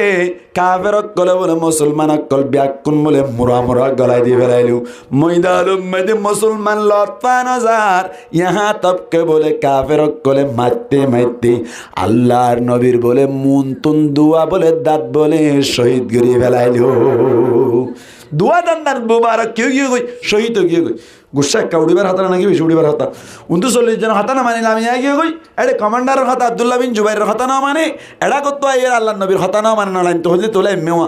কাফের কলে বলে মুসলমান কল ব্যাকুন বলে মুরা মুরা গলায় দিয়ে ফেলাইলু ময়দান মাইদে মুসলমান লটপা নজার ইহা তবকে বলে কাফের কলে মাইতে মাইতে আল্লাহর নবীর বলে মুন তুন দুয়া বলে দাঁত বলে শহীদ গড়িয়ে ফেলাইলু দুয়া দান মুবারক কেউ গিয়ে গই শহীদ গিয়ে গই গুসা একটা উড়িবার হাতা নাকি বেশি উড়িবার হাতা 39 জন হাতা না মানে আমি গিয়ে গই এটা কমান্ডারের হাতা আব্দুল্লাহ বিন জুবাইরের হাতা না মানে এটা করতো এর আল্লাহ নবীর হাতা না মানে না তো হলে তোলে মেওয়া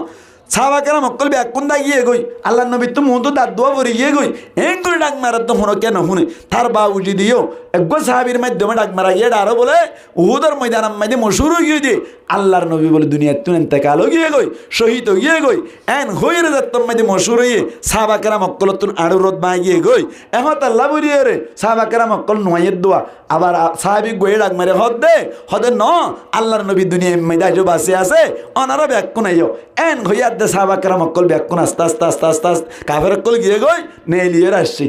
সাহাবাকেরা মক্কল ব্যাকুন দা গিয়ে গই আল্লাহ নবী তো মুহ তো দাঁত দোয়া পরে গিয়ে গই এন করে ডাক মারার তো শুনো কেন শুনে তার বা উজি দিও একগো সাহাবির মাধ্যমে ডাক মারা গিয়ে আরো বলে উহুদের ময়দান মাইদে মশুর হয়ে গিয়ে দিয়ে আল্লাহর নবী বলে দুনিয়ার তুন এতেকালও গিয়ে গই শহীদ গিয়ে গই এন হইরে যাত্তর মাইদে মশুর হয়ে সাহাবাকেরা মক্কল তুন আড়ু রোদ মা গিয়ে গই এখন আল্লাহ বলিয়ে রে সাহাবাকেরা মক্কল নোয়াইয়ের দোয়া আবার সাহাবিক গয়ে ডাক মারে হদে ন আল্লাহর নবী দুনিয়া মাইদা যে বাসে আছে অনারা ব্যাকুন আইও এন হইয়া সাহাবাকেরা মক্কল ব্যাকুন আস্তে আস্তে আস্তে আস্তে আস্তে কাফের কল গিয়ে গই নেলিয়ে আসছি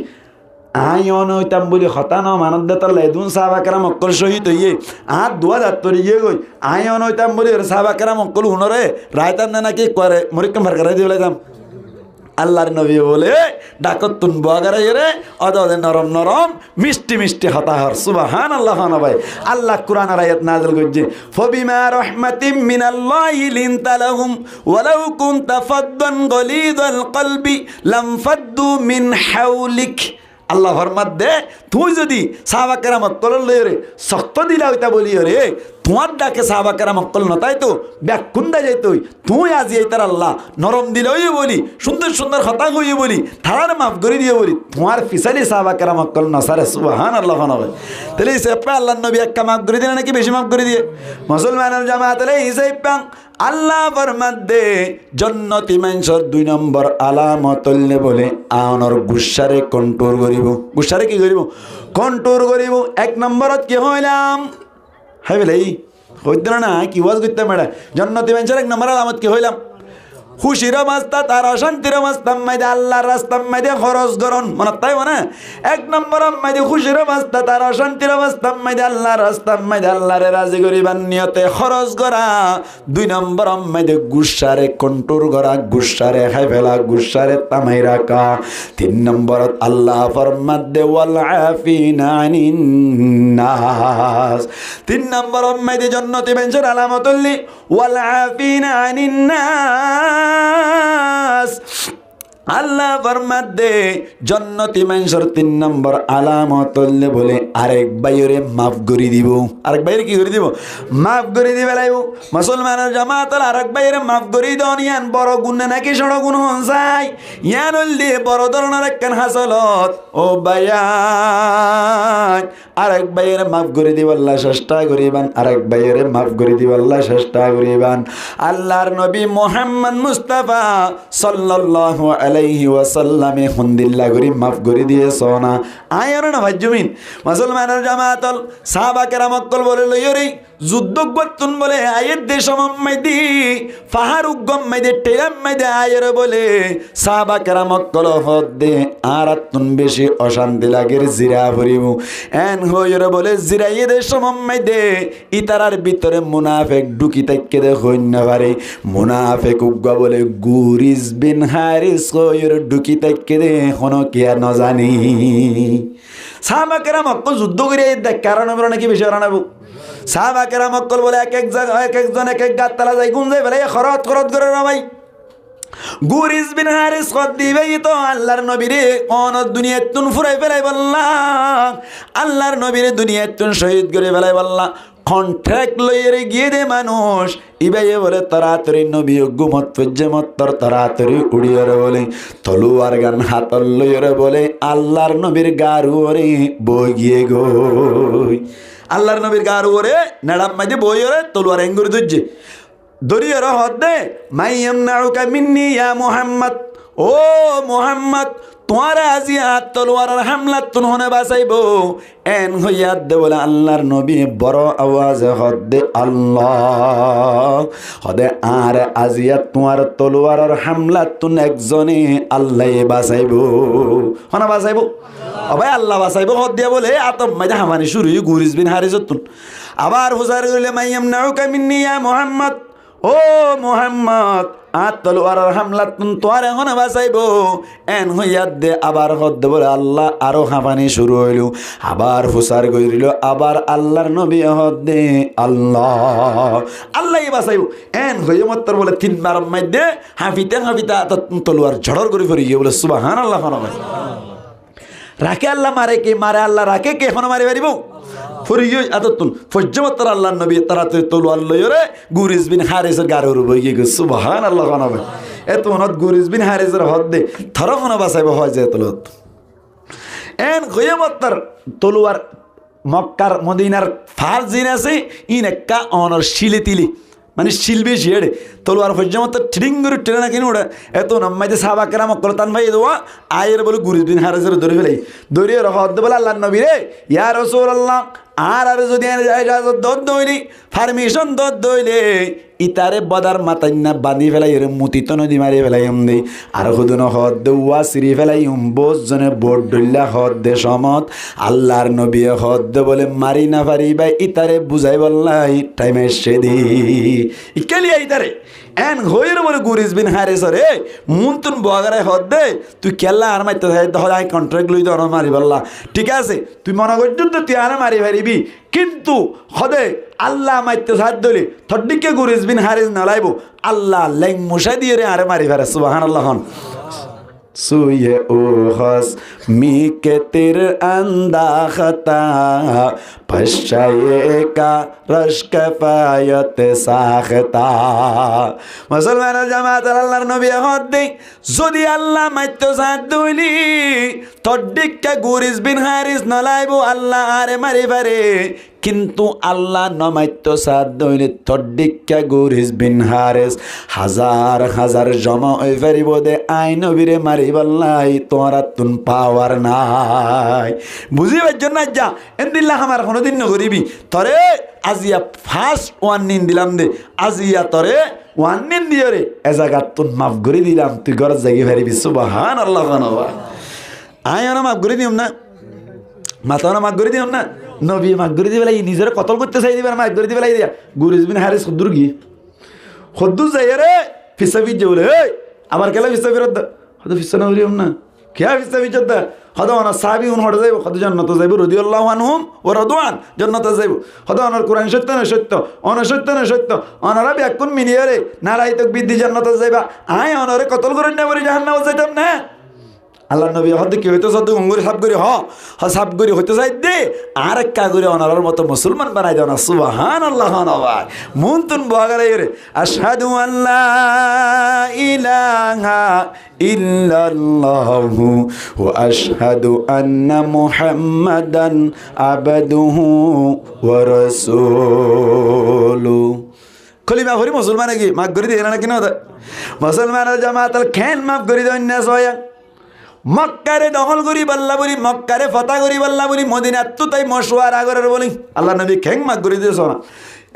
আই অনইতাম বলি হতানো মানব দেতার লেদুন সাহাবাকেরা মক্কল শহীদ হইয়ে আর দুয়া যাত্তর গিয়ে গই আই অনইতাম বলি সাহাবাকেরা মক্কল হুনরে রায়তাম না নাকি করে মরিকম ভার করাই দিয়ে যাম আল্লাহর নবী বলে ডাকত তুন বাগারে রে অদ নরম নরম মিষ্টি মিষ্টি হতাহর সুবহানাল্লাহ ভাই আল্লাহ কুরআনের আয়াত নাযিল করছে ফবিমা রাহমাতিম মিনাল্লাহি লিনতা লাহুম ওয়ালাউ কুনতা ফাদ্দান গলিযাল কলবি লাম ফাদ্দু মিন হাওলিক আল্লাহ ফরমাত দে তুই যদি সাহাবাকেরা মক্কল লই রে শক্ত দিলা হইতা বলি রে তোমার ডাকে সাহাবাকেরা মক্কল নতাই তো ব্যাকুন্দা যাইত তুই আজি এইতার আল্লাহ নরম দিলেই বলি সুন্দর সুন্দর হতা হইয়ে বলি থানার মাফ করে দিয়ে বলি তোমার ফিসালি সাহাবাকেরা মক্কল নসারে সুবহানাল্লাহ নবে তাহলে হিসেবে আল্লাহ নবী একটা মাফ করে দিলে নাকি বেশি মাফ করে দিয়ে মুসলমানের জামাত হিসেব পাং আল্লাহ ফরমাত দে জন্নতি মানুষের 2 নম্বর আলামত বলে আনর গুসারে কন্ট্রোল করিব গুসারে কি করিব কন্ট্রোল করিব 1 নম্বরত কি হইলাম হাই বলে হইত না কি ওয়াজ করতে মেডা জন্নতি মানুষের 1 নম্বর আলামত কি হইলাম খুশির অবস্থা তার অশান্তির অবস্থা মাইদে আল্লাহর রাস্তা মাইদে খরচ করন মনে তাই মানে 1 নম্বর মাইদে খুশির অবস্থা তার অশান্তির অবস্থা মাইদে আল্লাহর রাস্তা মাইদে আল্লাহরে রাজি করিবার নিয়তে খরচ করা 2 নম্বর মাইদে গুসারে কন্ট্রোল করা গুসারে খাই ফেলা গুসারে তামাই রাখা 3 নম্বরত আল্লাহ ফরমাত দে ওয়াল আফিনা আনিন নাস 3 নম্বর মাইদে জান্নাতি বেঞ্চের আলামত হলি ওয়াল আফিনা আনিন নাস আল্লাহ ফরমাত দে জান্নাতি মানুষের 3 নম্বর আলামত বলে আরেক বাইরে মাফ করে দিব আরেক বাইরে কি করে দিব মাফ করে দিবে লাইব মুসলমানের জামাত আরেক বাইরে মাফ করে দন ইয়ান বড় গুণ নাকি ছোট গুণ হন যায় ইয়ান হলদি বড় ধরনের একখান হাসলত ও বায়ান আরেক বাইরে মাফ করে দিব আল্লাহ চেষ্টা করিবান আরেক বাইরে মাফ করে দিব আল্লাহ চেষ্টা করিবান আল্লাহর নবী মুহাম্মদ মুস্তাফা সাল্লাল্লাহু আলাইহি ওয়াসাল্লামে হুন্দিল্লাহ করি মাফ করে দিয়েছো না আয়ার না ভাই জমিন মুসলমানের জামাতল সাহাবা কেরাম মক্কল বলে লইরি যুদ্ধ করতুন বলে আয়ের দেশ মাইদি পাহাড় উগম মাইদে টেরাম মাইদে আয়ের বলে সাহাবা কেরাম মক্কল হদ দে আর তুন বেশি অশান্তি লাগে জিরা ভরিব এন হইরে বলে জিরাইয়ে দেশ মাইদে ইতারার ভিতরে মুনাফিক ঢুকি তাইকে দে হইন না পারে মুনাফিক উগা বলে গুরিজ বিন হারিস হইরে ঢুকি তাইকে দে হনো কি আর না জানি সাহাবা কেরাম মক্কল যুদ্ধ করে দেখ কারণ আমরা নাকি বেশি রানাবো সাহাবা কেরাম মক্কল বলে এক এক জায়গা এক একজন এক এক গাতলা যায় গুন যায় বলে খরত খরত করে না ভাই গুরিজ বিন হারিস কত দিবে তো আল্লাহর নবীরে কোন দুনিয়াত তুন ফুরাই ফেলাই বললা আল্লাহর নবীরে দুনিয়াত তুন শহীদ করে ফেলাই বললা কন্ট্রাক্ট লইরে গিয়ে দে মানুষ ইবাইয়ে বলে তাড়াতাড়ি নবী গুমত পর্যমত তাড়াতাড়ি উড়িয়ে বলে তলুয়ার গান হাতল লইরে বলে আল্লাহর নবীর গারুরে বগিয়ে গই আল্লাহর নবীর গারুরে নাড়াম মাঝে বইরে তলুয়ার এঙ্গুর দুজে দরিয়ে রহত দে মাইয়াম নাউকা মিন্নি ইয়া মুহাম্মদ ও মুহাম্মদ তোমার আজিয়া তলোয়ারের হামলাত তুন হনে বাঁচাইব এন হইয়াত দে বলে আল্লাহর নবী বড় আওয়াজে হদে আল্লাহ হদে আর আজিয়া তোমার তলোয়ারের হামলাত তুন একজনে আল্লাহ বাঁচাইব হনা বাঁচাইব ভাই আল্লাহ বাঁচাইব হদ দিয়া বলে আতম মাইদা হামানি শুরু গুরিস বিন হারিসতুন আবার হুজার কইলে মাইয়াম নাউকা মিন্নি ইয়া মুহাম্মদ ও মুহাম্মদ আর তলোয়ারের হামলা তোয়ার এখন বাঁচাইব এন হইয়াত দে আবার হদ বলে আল্লাহ আরো হাঁপানি শুরু হইল আবার হুসার গইরিল আবার আল্লাহর নবী হদ দে আল্লাহ আল্লাহ বাঁচাইব এন হইয়া মত্তর বলে তিনবার মধ্যে হাঁপিতে হাঁপিতে তলোয়ার ঝড়র করে ফিরে গিয়ে বলে সুবহানাল্লাহ রাখে আল্লাহ মারে কে মারে আল্লাহ রাখে কে এখন মারি পারিব ফরিয়ে এতক্ষণ ফজ্জমত্তর আল্লাহ নবী তাড়াতাড়ি তলোয়ার লইরে গুরিস বিন হারিসের গাড়ির উপর গিয়ে গেছে সুবহানাল্লাহ খানাবে এত মনত গুরিস বিন হারিসের হদ দে থরখনা বাঁচাইব হয় যে তলত এন গয়মত্তর তলোয়ার মক্কার মদিনার ফার জিন আছে ইন একা অনর শিলে তিলি মানে শিলবে শেড়ে তলোয়ার ফজ্জমত্তর ঠিং করে টেনে না কিনে ওটা এত নম্মাইতে সাহাবা কেরাম কলতান ভাই দেওয়া আয়ের বলে গুরিস বিন হারিসের ধরে ফেলাই ধরিয়ে হদ বলে আল্লাহ নবী রে ইয়া রাসূলুল্লাহ আর যদি দর দইলি পারমিশন দর দইলে ইতারে বদার মাতাইনা বাঁধি ফেলাই এর মুতিত নদী মারি ফেলাই দে আর হুদুন হদ ওয়া সিরি ফেলাই বোস জনে বোট ডইলা হদ দে সমত আল্লাহর নবী হদ বলে মারি না পারি ভাই ইতারে বুঝাই বললাই টাইম এসে দি ইকেলিয়া ইতারে এন হইর বলে গুরিস বিন হারিস রে মুনতুন বগারে হদ দে তুই কেল্লা আর মাইতে আই কন্ট্রাক্ট লই দর মারি বললা ঠিক আছে তুই মনে করছ তো তুই আর মারি পারিবি কিন্তু হদে আল্লাহ মাইতে সাথ দলি থডিকে গুরিস বিন হারিস নালাইব আল্লাহ লেং মুশা দিয়ে রে আরে মারি ফেরে সুবহানাল্লাহ সুয়ে ও হস মি কে তীর আন্দাখতা পশ্চায়ে কা রশক ফায়ত সাখতা মুসলমান জামাত আল্লাহর নবী হদ দে যদি আল্লাহ মাইতে সাথ দইলি থডিকে গুরিস বিন হারিস নালাইব আল্লাহ আরে মারি ফেরে কিন্তু আল্লাহ নমাইত্য সাদ দইলে থডিকা গুরিস বিন হারিস হাজার হাজার জমা ওই ফেরিব দে আই নবীরে মারি বললাই তোরা তুন পাওয়ার নাই বুঝিবার জন্য যা এন্দিল্লাহ আমার কোনোদিন নগরিবি তরে আজিয়া ফার্স্ট ওয়ার্নিং দিলাম দে আজিয়া তরে ওয়ার্নিং দিও রে এ জায়গা তুন মাফ করে দিলাম তুই ঘর জাগি ফেরিবি সুবহানাল্লাহ আই না মাফ করে দিম না মাথা না মাফ করে দিম না নবী মাফ করে দিবে লাই নিজের কতল করতে চাই দিবে মাফ করে দিবে লাই দিয়া গুরিস বিন হারিস খুদ্দুর গিয়ে খুদ্দুর যাই রে ফিসাবি যে বলে এই আবার কেলা ফিসাবি রদ্দ হয়তো ফিসা না বলিম না খেয়া ফিসাবি চদ্দ হয়তো অনার সাহাবি উন হটে যাইব হয়তো জন্নত যাইব রাদিয়াল্লাহু আনহুম ও রাদওয়ান জন্নত যাইব হয়তো অনার কোরআন সত্য না সত্য অনসত্য না সত্য অনারা ব্যাকুন মিলিয়ে রে নারাই তো বিদ্যি জন্নত যাইবা আয় অনারে কতল করে না বলি জাহান্নামে যাইতাম না আল্লাহ নবী হয়তো কি হইতো সদ্য অঙ্গুরি সাপ করি সাপ করি হইতে যাই দে আর এক কাগুরি অনার মতো মুসলমান বানাই দেও না সুবহানাল্লাহ নবাই মন তুন বগারে রে আশহাদু আল্লাহ ইলাহা ইল্লাল্লাহু ওয়া আশহাদু আন্না মুহাম্মাদান আবদুহু ওয়া রাসূলুহু কলিমা ভরি মুসলমান কি মাফ করে দিয়ে না কিনা মুসলমানের জামাতাল খেন মাফ করে দেন না সয়া মক্কারে দখল করি বল্লা বলি মক্কারে ফতা করি বল্লা বলি মদিনাত তো তাই মশওয়ারা করে বলি আল্লাহ নবী খেং মাফ করে দিয়েছ না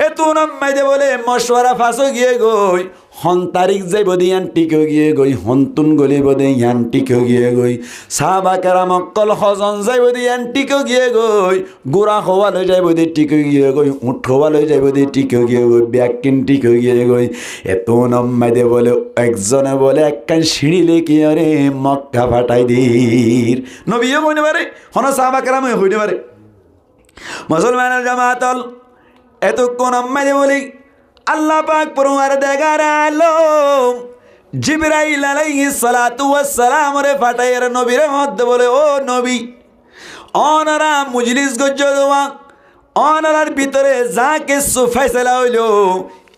এত নাম মাইদে বলে মশওয়ারা ফাঁসো গিয়ে গই হন তারিখ যাইব দি আন্টিকেও গিয়ে গই হন্তুন গলিব দে আন্টিকেও গিয়ে গই সাহাবা কেরাম অকল হজন যাইব দি আন্টিকেও গিয়ে গই গোড়া হওয়া লৈ যাইব দি টিকেও গিয়ে গই উঠ হওয়া লৈ যাইব দি টিকেও গিয়ে গই ব্যাগ কিনটিকেও গিয়ে গই এত নাম মাইদে বলে একজনে বলে একখান সিঁড়ি লেখি আরে মক্কা ফাটাই দির নবীও হইতে পারে হন সাহাবা কেরাম হইতে পারে মুসলমানের জামাতল এতক্ষণ আম্মাইদে বলি আল্লাহ পাক পরমার দেখার আলো জিবরাইল আলাইহিস সালাতু ওয়াস সালাম রে ফাটাইয়ের নবীরে মধ্যে বলে ও নবী অনারা মুজলিস গজ্জ দোয়া অনারার ভিতরে যা কিছু ফয়সালা হইল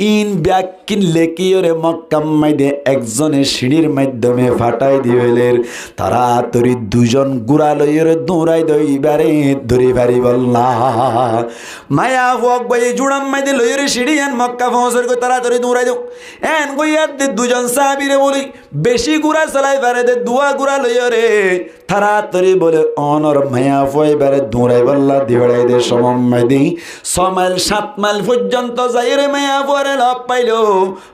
ইন ব্যাকিন লেকিওরে মক্কাম মাইদে একজনের সিঁড়ির মাধ্যমে ফাটাই দিলের তারা তরি দুজন গুড়া লইরে দৌড়াই দইবারে ধরে পারি বললা মায়া হুক বই জুড়াম মাইদে লইরে সিঁড়ি এন মক্কা পৌঁছর গো তাড়াতাড়ি দৌড়াই দাও এন গইয়ার দে দুজন সাহাবীরে বলি বেশি গুড়া চালাই পারে দে দুয়া গুড়া লইরে তাড়াতাড়ি বলে অনর মায়া ফয় বারে দৌড়াই বললা দিওড়াই দে সমম মাইদি 6 মাইল 7 মাইল পর্যন্ত যাই রে মায়া ফুয়ারে লাভ পাইল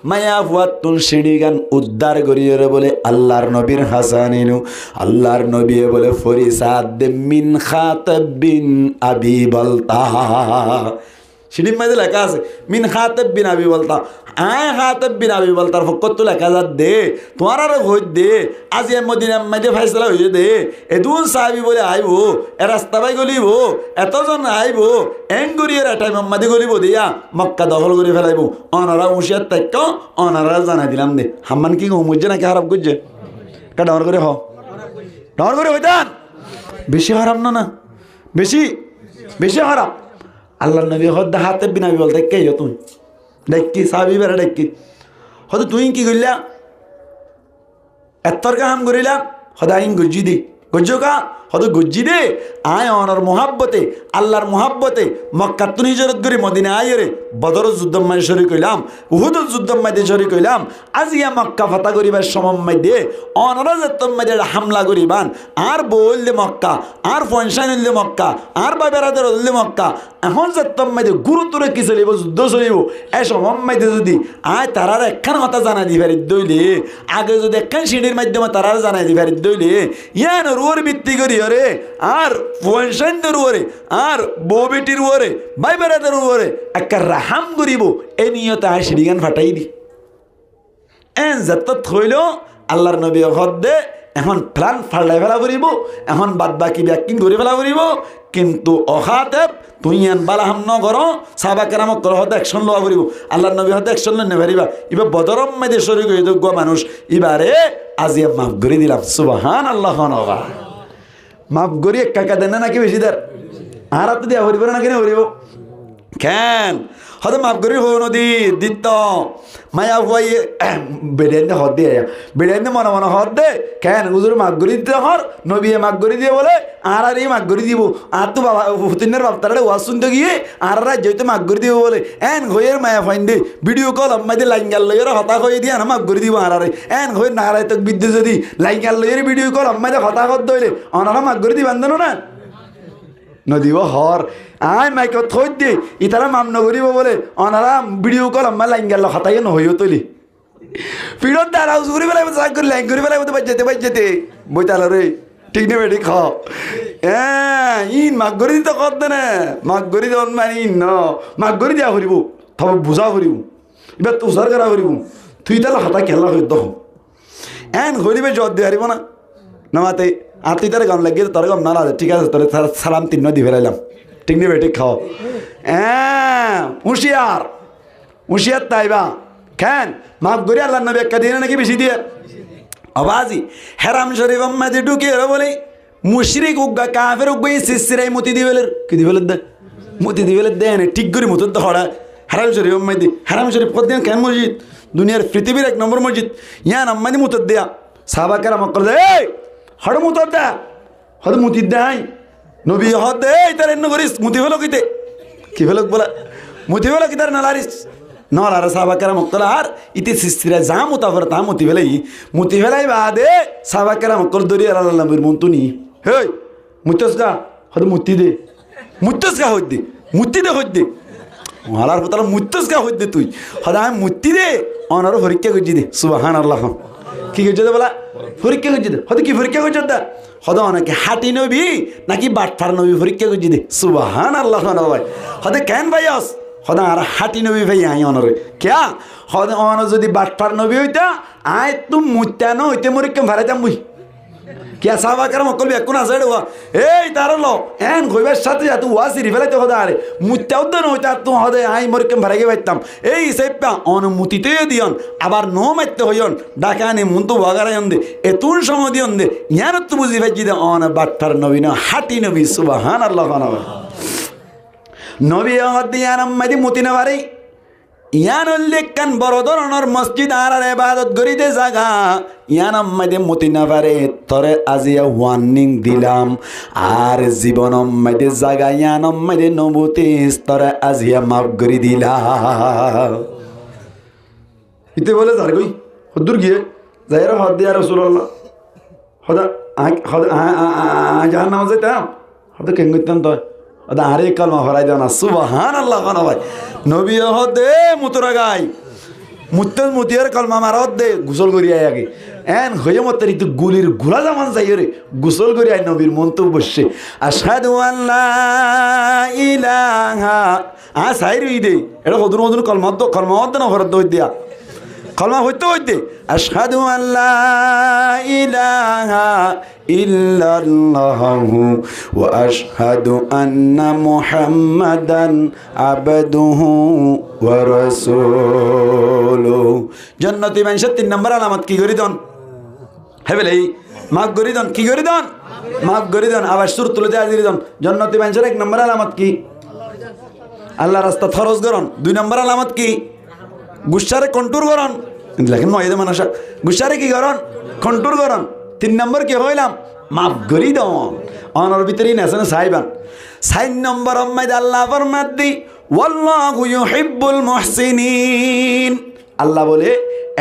মায়া ফুয়ার তুল সিঁড়ি গান উদ্ধার করিয়ে বলে আল্লাহর নবীর হাসানিনু আল্লাহর নবী বলে ফরিসাদ মিন খাতাবিন আবি বলতা সিঁড়ির মধ্যে লেখা আছে মিন খাতাব বিন আবি বলতা আয় খাতাব বিন আবি বলতার ফকত লেখা যা দে তোমার আর হই দে আজি মদিনার মধ্যে ফয়সালা হইছে দে এদুন সাহাবী বলে আইব এ রাস্তা বাই গলিব এতজন আইব এঙ্গুরিয়ার টাইম মাদি গলিব দিয়া মক্কা দখল করে ফেলাইব অনারা হুঁশিয়ার তাইক অনারা জানাই দিলাম দে হাম্মান কি মুজে নাকি খারাপ করছে কা ডর করে ডর করে হইতান বেশি হারাম না বেশি বেশি হারাম আল্লাহ নবী হদ হাতে বিনাবি বলতে কে তুই ডাকি সাহাবি বেড়া ডাকি হয়তো তুই কি করলা এতর কাম করিলা হদা আইন গজ্জি দি গজ্জ কা হয়তো গজ্জি দে আয় অনর মোহাব্বতে আল্লাহর মোহাব্বতে মক্কা তুন হিজরত করি মদিনা আয় রে বদর যুদ্ধম মাই শরীক হইলাম উহুদ যুদ্ধম মাইদে শরীক হইলাম আজিয়া মক্কা ফাতা করিবার সমম মাইদে অনরা যতম মাইদে হামলা করিবান আর বললে মক্কা আর ফনশান হইলে মক্কা আর বাবেরাদের হইলে মক্কা এখন যতম মাইদে গুরুত্বরে কি চলিব যুদ্ধ চলিব এ সমম মাইদে যদি আয় তারার একখান কথা জানাই দি পারি দইলে আগে যদি একখান সিঁড়ির মাধ্যমে তারার জানাই দি পারি দইলে ইয়ান রুয়ার ভিত্তি করি রে আর ফনশানদের ওরে আর বউ বেটির ওরে ভাই বেড়াদের ওরে একটা রাহাম করিব এই নিয়তে আয় সিঁড়ি গান ফাটাই দি এন যত থইল আল্লাহর নবী হদ্দে এখন প্ল্যান ফাল্লাই ফেলা করিব এখন বাদ বাকি ব্যাকিং করে ফেলা করিব কিন্তু অহাতে তুই আন বালাহাম ন কর সাহাবা কেরামক কর হতে অ্যাকশন লওয়া করিব আল্লাহর নবী হতে অ্যাকশন লই নেভারিবা এবার বদরম মেদে শরীর যোগ্য মানুষ এবারে আজিয়া মাফ করে দিলাম সুবহানাল্লাহ নবা মাফ করি এক কাকা দেন নাকি বেশি দের আর তো দিয়া হরিব না কেন হরিব কেন হয়তো মাফ করি হো নদী দিত মায়া হুয়াই বেড়ে হদ দিয়ে বেড়ে মনে মনে হদ দে কেন হুজুর মাফ করি দিতে হর নবী মাফ করি দিয়ে বলে আর এই মাফ করি দিব আর তো বাবা হুতিনের বাপতারে ওয়াজ শুনতে গিয়ে আর যেহেতু মাফ করে দিব বলে এন হইয়ের মায়া ফাইন দে ভিডিও কল আম্মাই দিয়ে লাইন গাল লইয়ের হতা হয়ে দিয়ে না মাফ করে দিব আর এন হয়ে নারায় তো বিদ্যুৎ যদি লাইন গাল লইয়ের ভিডিও কল আম্মাই দিয়ে হতা কর দইলে অনারা মাফ করে দিবেন না নদীব হর আয় মাইক থই দে ইতারা মাম নগরিব বলে অনারা ভিডিও কল আম্মা লাইন গেল হতাই নহইও তৈলি ফিরত দ্বারা ঘুরি পেলাই চাক করে লাইন ঘুরি পেলাই বাই যেতে বইতাল রে ঠিক নেবে ঠিক খ ইন মাঘ গরি দিতে কর দে না মাঘ গরি দেন মানে ইন ন মাঘ গরি দিয়া করিব তবে বুঝা করিব এবার তুষার করা করিব তুই তাহলে হতা খেলা হই দহ এন ঘরিবে জত দিয়ে হারিব না নামাতে আর তুই তারা গান লাগিয়ে তোর গাম না ঠিক আছে তোর সালাম 3 দিয়ে ফেলাইলাম ঠিক নেবে ঠিক খাও হুঁশিয়ার হুঁশিয়ার তাইবা কেন মাফ করি আল্লাহ নবী একটা দিনে নাকি বেশি দিয়ে আবাজি হেরাম শরীফ আম্মাদি ঢুকিয়ে বলে মুশরিক উগ্গা কাফের উগ্গা সিসিরাই মতি দিবেলের কি দিবেলের দে মতি দিবেলের দেন ঠিক করে মতো হড়া হেরাম শরীফ আম্মাদি হেরাম শরীফ কদিন কেন মসজিদ দুনিয়ার পৃথিবীর 1 নম্বর মসজিদ ইয়ান আম্মাদি মতো দেয়া সাহাবাকেরা মক্কল দে হড় মতো দে হড় মতি দেয় নবী হদ দে তার এন্ন করিস মতি ফেলো কিতে কি ফেলো বলা মতি ফেলো কি তার নালারিস নলার সাহাবাকেরা মক্কল আর ইতি সিস্তিরা যা মুতাফর তা মতি ফেলাই বাদে সাহাবাকেরা মক্কল দরিয়া আল্লাহ নবীর মন্তুনি হেই মুতসগা হদ মুতি দে মুতসগা হদ দে মুতি দে হদ দে মালার পতাল মুতসগা হদ দে তুই হদ আমি মুতি দে অনার পরীক্ষা করছি দে সুবহানাল্লাহ কি করছে দে বলা পরীক্ষা করছি দে হদ কি পরীক্ষা করছে দা হদ অনেকে হাঁটি নবী নাকি বাটফার নবী পরীক্ষা করছি দে সুবহানাল্লাহ ভাই হদ কেন ভাইয়াস হদা আর হাঁটি নবী ভাই আই অনরে ক্যা হদ অন যদি বাটফার নবী হইতা আয় তুম মুত্যানো হইতে মরিকে ভাড়াইতাম মুই ক্যা সাহাবাকেরা মকল বেকুন আছে ওয়া এই তার ল এন কইবার সাথে তুই ওয়া সিরি ফেলাইতে হদা আরে মুত্যা উদ্দন হইতা তুই হদে আই মরিকে ভাড়াইকে বাইতাম এই সেপা অনুমতিতে দিয়ন আবার নো মাইতে হইয়ন ডাকানে মুন্তু বাগারায়ন দে এতুন সময় দিয়ন দে ইয়ার তো বুঝি ভাই দে অন বাটফার নবী না হাঁটি নবী সুবহানাল্লাহ নবী দিয়ান আম্মাদি মুতিনা বাড়ি ইয়ান উল্লেখান বড় ধরনের মসজিদ আর ইবাদত করিতে জাগা ইয়ান আম্মাইদে মতি না পারে তরে আজিয়া ওয়ার্নিং দিলাম আর জীবন আম্মাইদে জাগা ইয়ান আম্মাইদে নবুতি তরে আজিয়া মাফ করে দিলাম ইতে বলে যার কই হদ্দুর গিয়ে যাইরা হদ দিয়া রাসূলুল্লাহ হদা জাহান্নামে যাইতাম হদা কেন করতাম তো ওদা আরে কালমা হরাই দেও না সুবহানাল্লাহ কোন ভাই নবী হদে মুতরা গাই মুত্তান মুতিয়ার কালমা মারা হদে গোসল করি আয় আগে এন হয়ে মত রিতু গুলির গুলা জামান যাই রে গোসল করি আয় নবীর মন তো বসে আশহাদু আল্লা ইলাহা সাইর দে এটা হদুর মদুর কালমা তো কালমা হদ না হরদ দিয়া কালমা হইতে আশহাদু আল্লা ইলাহা ইল্লাল্লাহু ওয়া আশহাদু আন্না মুহাম্মাদান আবদুহু ওয়া রাসূলুহু জান্নাতি মানুষের 3 নম্বর আলামত কি করি দন হেবেলে মাফ করি দন কি করি দন মাফ করি দন আবার সুর তুলে দেয়া দিরি দন জান্নাতি মানুষের 1 নম্বর আলামত কি আল্লাহ রাস্তা ফরজ করন 2 নম্বর আলামত কি গুসারে কন্ট্রোল করন লেখেন নয় মানুষ গুসারে কি করন কন্ট্রোল করন 3 নম্বর কি হইলাম মাফ করি দন অনর ভিতরেই নেছেন সাইবান 4 নম্বর আম্মাইদ আল্লাহ ফরমাত দি ওয়াল্লাহু ইউহিব্বুল মুহসিনিন আল্লাহ বলে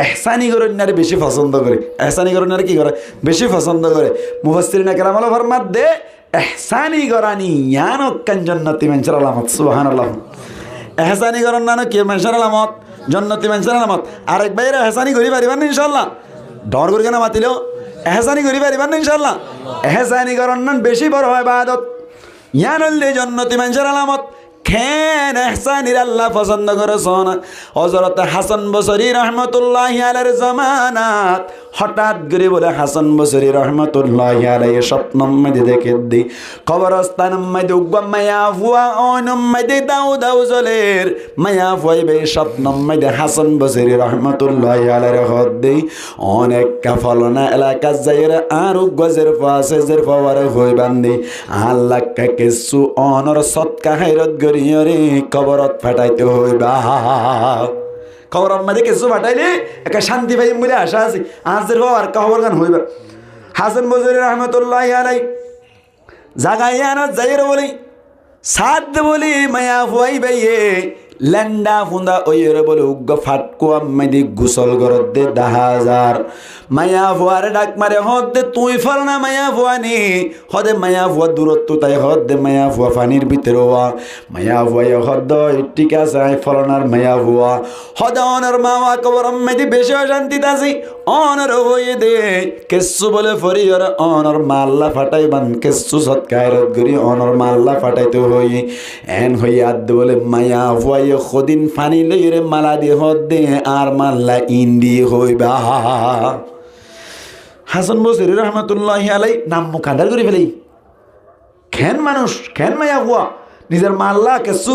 ইহসানি করনারে বেশি পছন্দ করে ইহসানি করনারে কি করে বেশি পছন্দ করে মুফাসসিরিন কেরাম আল্লাহ ফরমাত দে ইহসানি করানি ইয়ানো কান জান্নাতি মানুষের আলামত সুবহানাল্লাহ ইহসানি করন না কি মানুষের আলামত জান্নাতি মানুষের আলামত আরেক ভাইরা ইহসানি করি পারিবেন ইনশাআল্লাহ ডর করে না মাতিলো ইহসানি করি পারিবেন ইনশাআল্লাহ ইহসানি করন না বেশি বড় ইবাদত ইয়ানলে জান্নাতি মানুষের আলামত কেন ইহসানির আল্লাহ পছন্দ করেছেন হযরত হাসান বসরি রাহমাতুল্লাহি আলাইহির জামানাত হঠাৎ করে বলে হাসান বসরি রাহমাতুল্লাহি আলাইহি স্বপ্নম মধ্যে দেখে দি কবরস্থান মধ্যে উগবা মায়া ফুয়া অনম মধ্যে দাও দাও জলের মায়া ফুয়াইবে স্বপ্নম মধ্যে হাসান বসরি রাহমাতুল্লাহি আলাইহি হদ্দি অনেক কাফলনা এলাকা যাইরা আর গজের পাশে জের পাওয়ারে হই বান্দি আল্লাহ কা কিছু অনর সৎকা হাইরত গরিয়রে কবরত ফাটাইতে হইবা কবরের মধ্যে কিছু ফাটাইলে একটা শান্তি পাই বলে আশা আছে আজের বাবার কবর গান হইবা হাসান বসরি রাহমাতুল্লাহি আলাইহি জাগায় আনা যাইর বলি সাদ বলি মায়া ফুয়াইবে লেন্ডা ফুন্দা ওইরে বলে উগ্গ ফাটকো আম্মাদি গোসল করত দে 10000 মায়া ফুয়ারে ডাক মারে হদে তুই ফল না মায়া ফুয়ানি হদে মায়া ফুয়া দূরত্ব তাই হদে মায়া ফুয়া পানির ভিতরে ওয়া মায়া ফুয়া হদ ঠিক আছে আই ফলনার মায়া ফুয়া হদে অনর মাওয়া কবর আম্মাদি বেশি শান্তি তাসি অনর হয়ে দে কেসু বলে ফরিয়র অনর মাল্লা ফাটাইবান কেসু সৎকারত গরি অনর মাল্লা ফাটাইতে হই এন হই আদ বলে মায়া ফুয়া খদিন ফানি লইরে মালা দিয়ে হদে আর মাল্লা ইন্দি হইবা হাসান বসরি রাহমাতুল্লাহি আলাইহি নাম মুকাদ্দার করে ফেলাই কেন মানুষ কেন মায়া হুয়া নিজের মাল্লা কেসু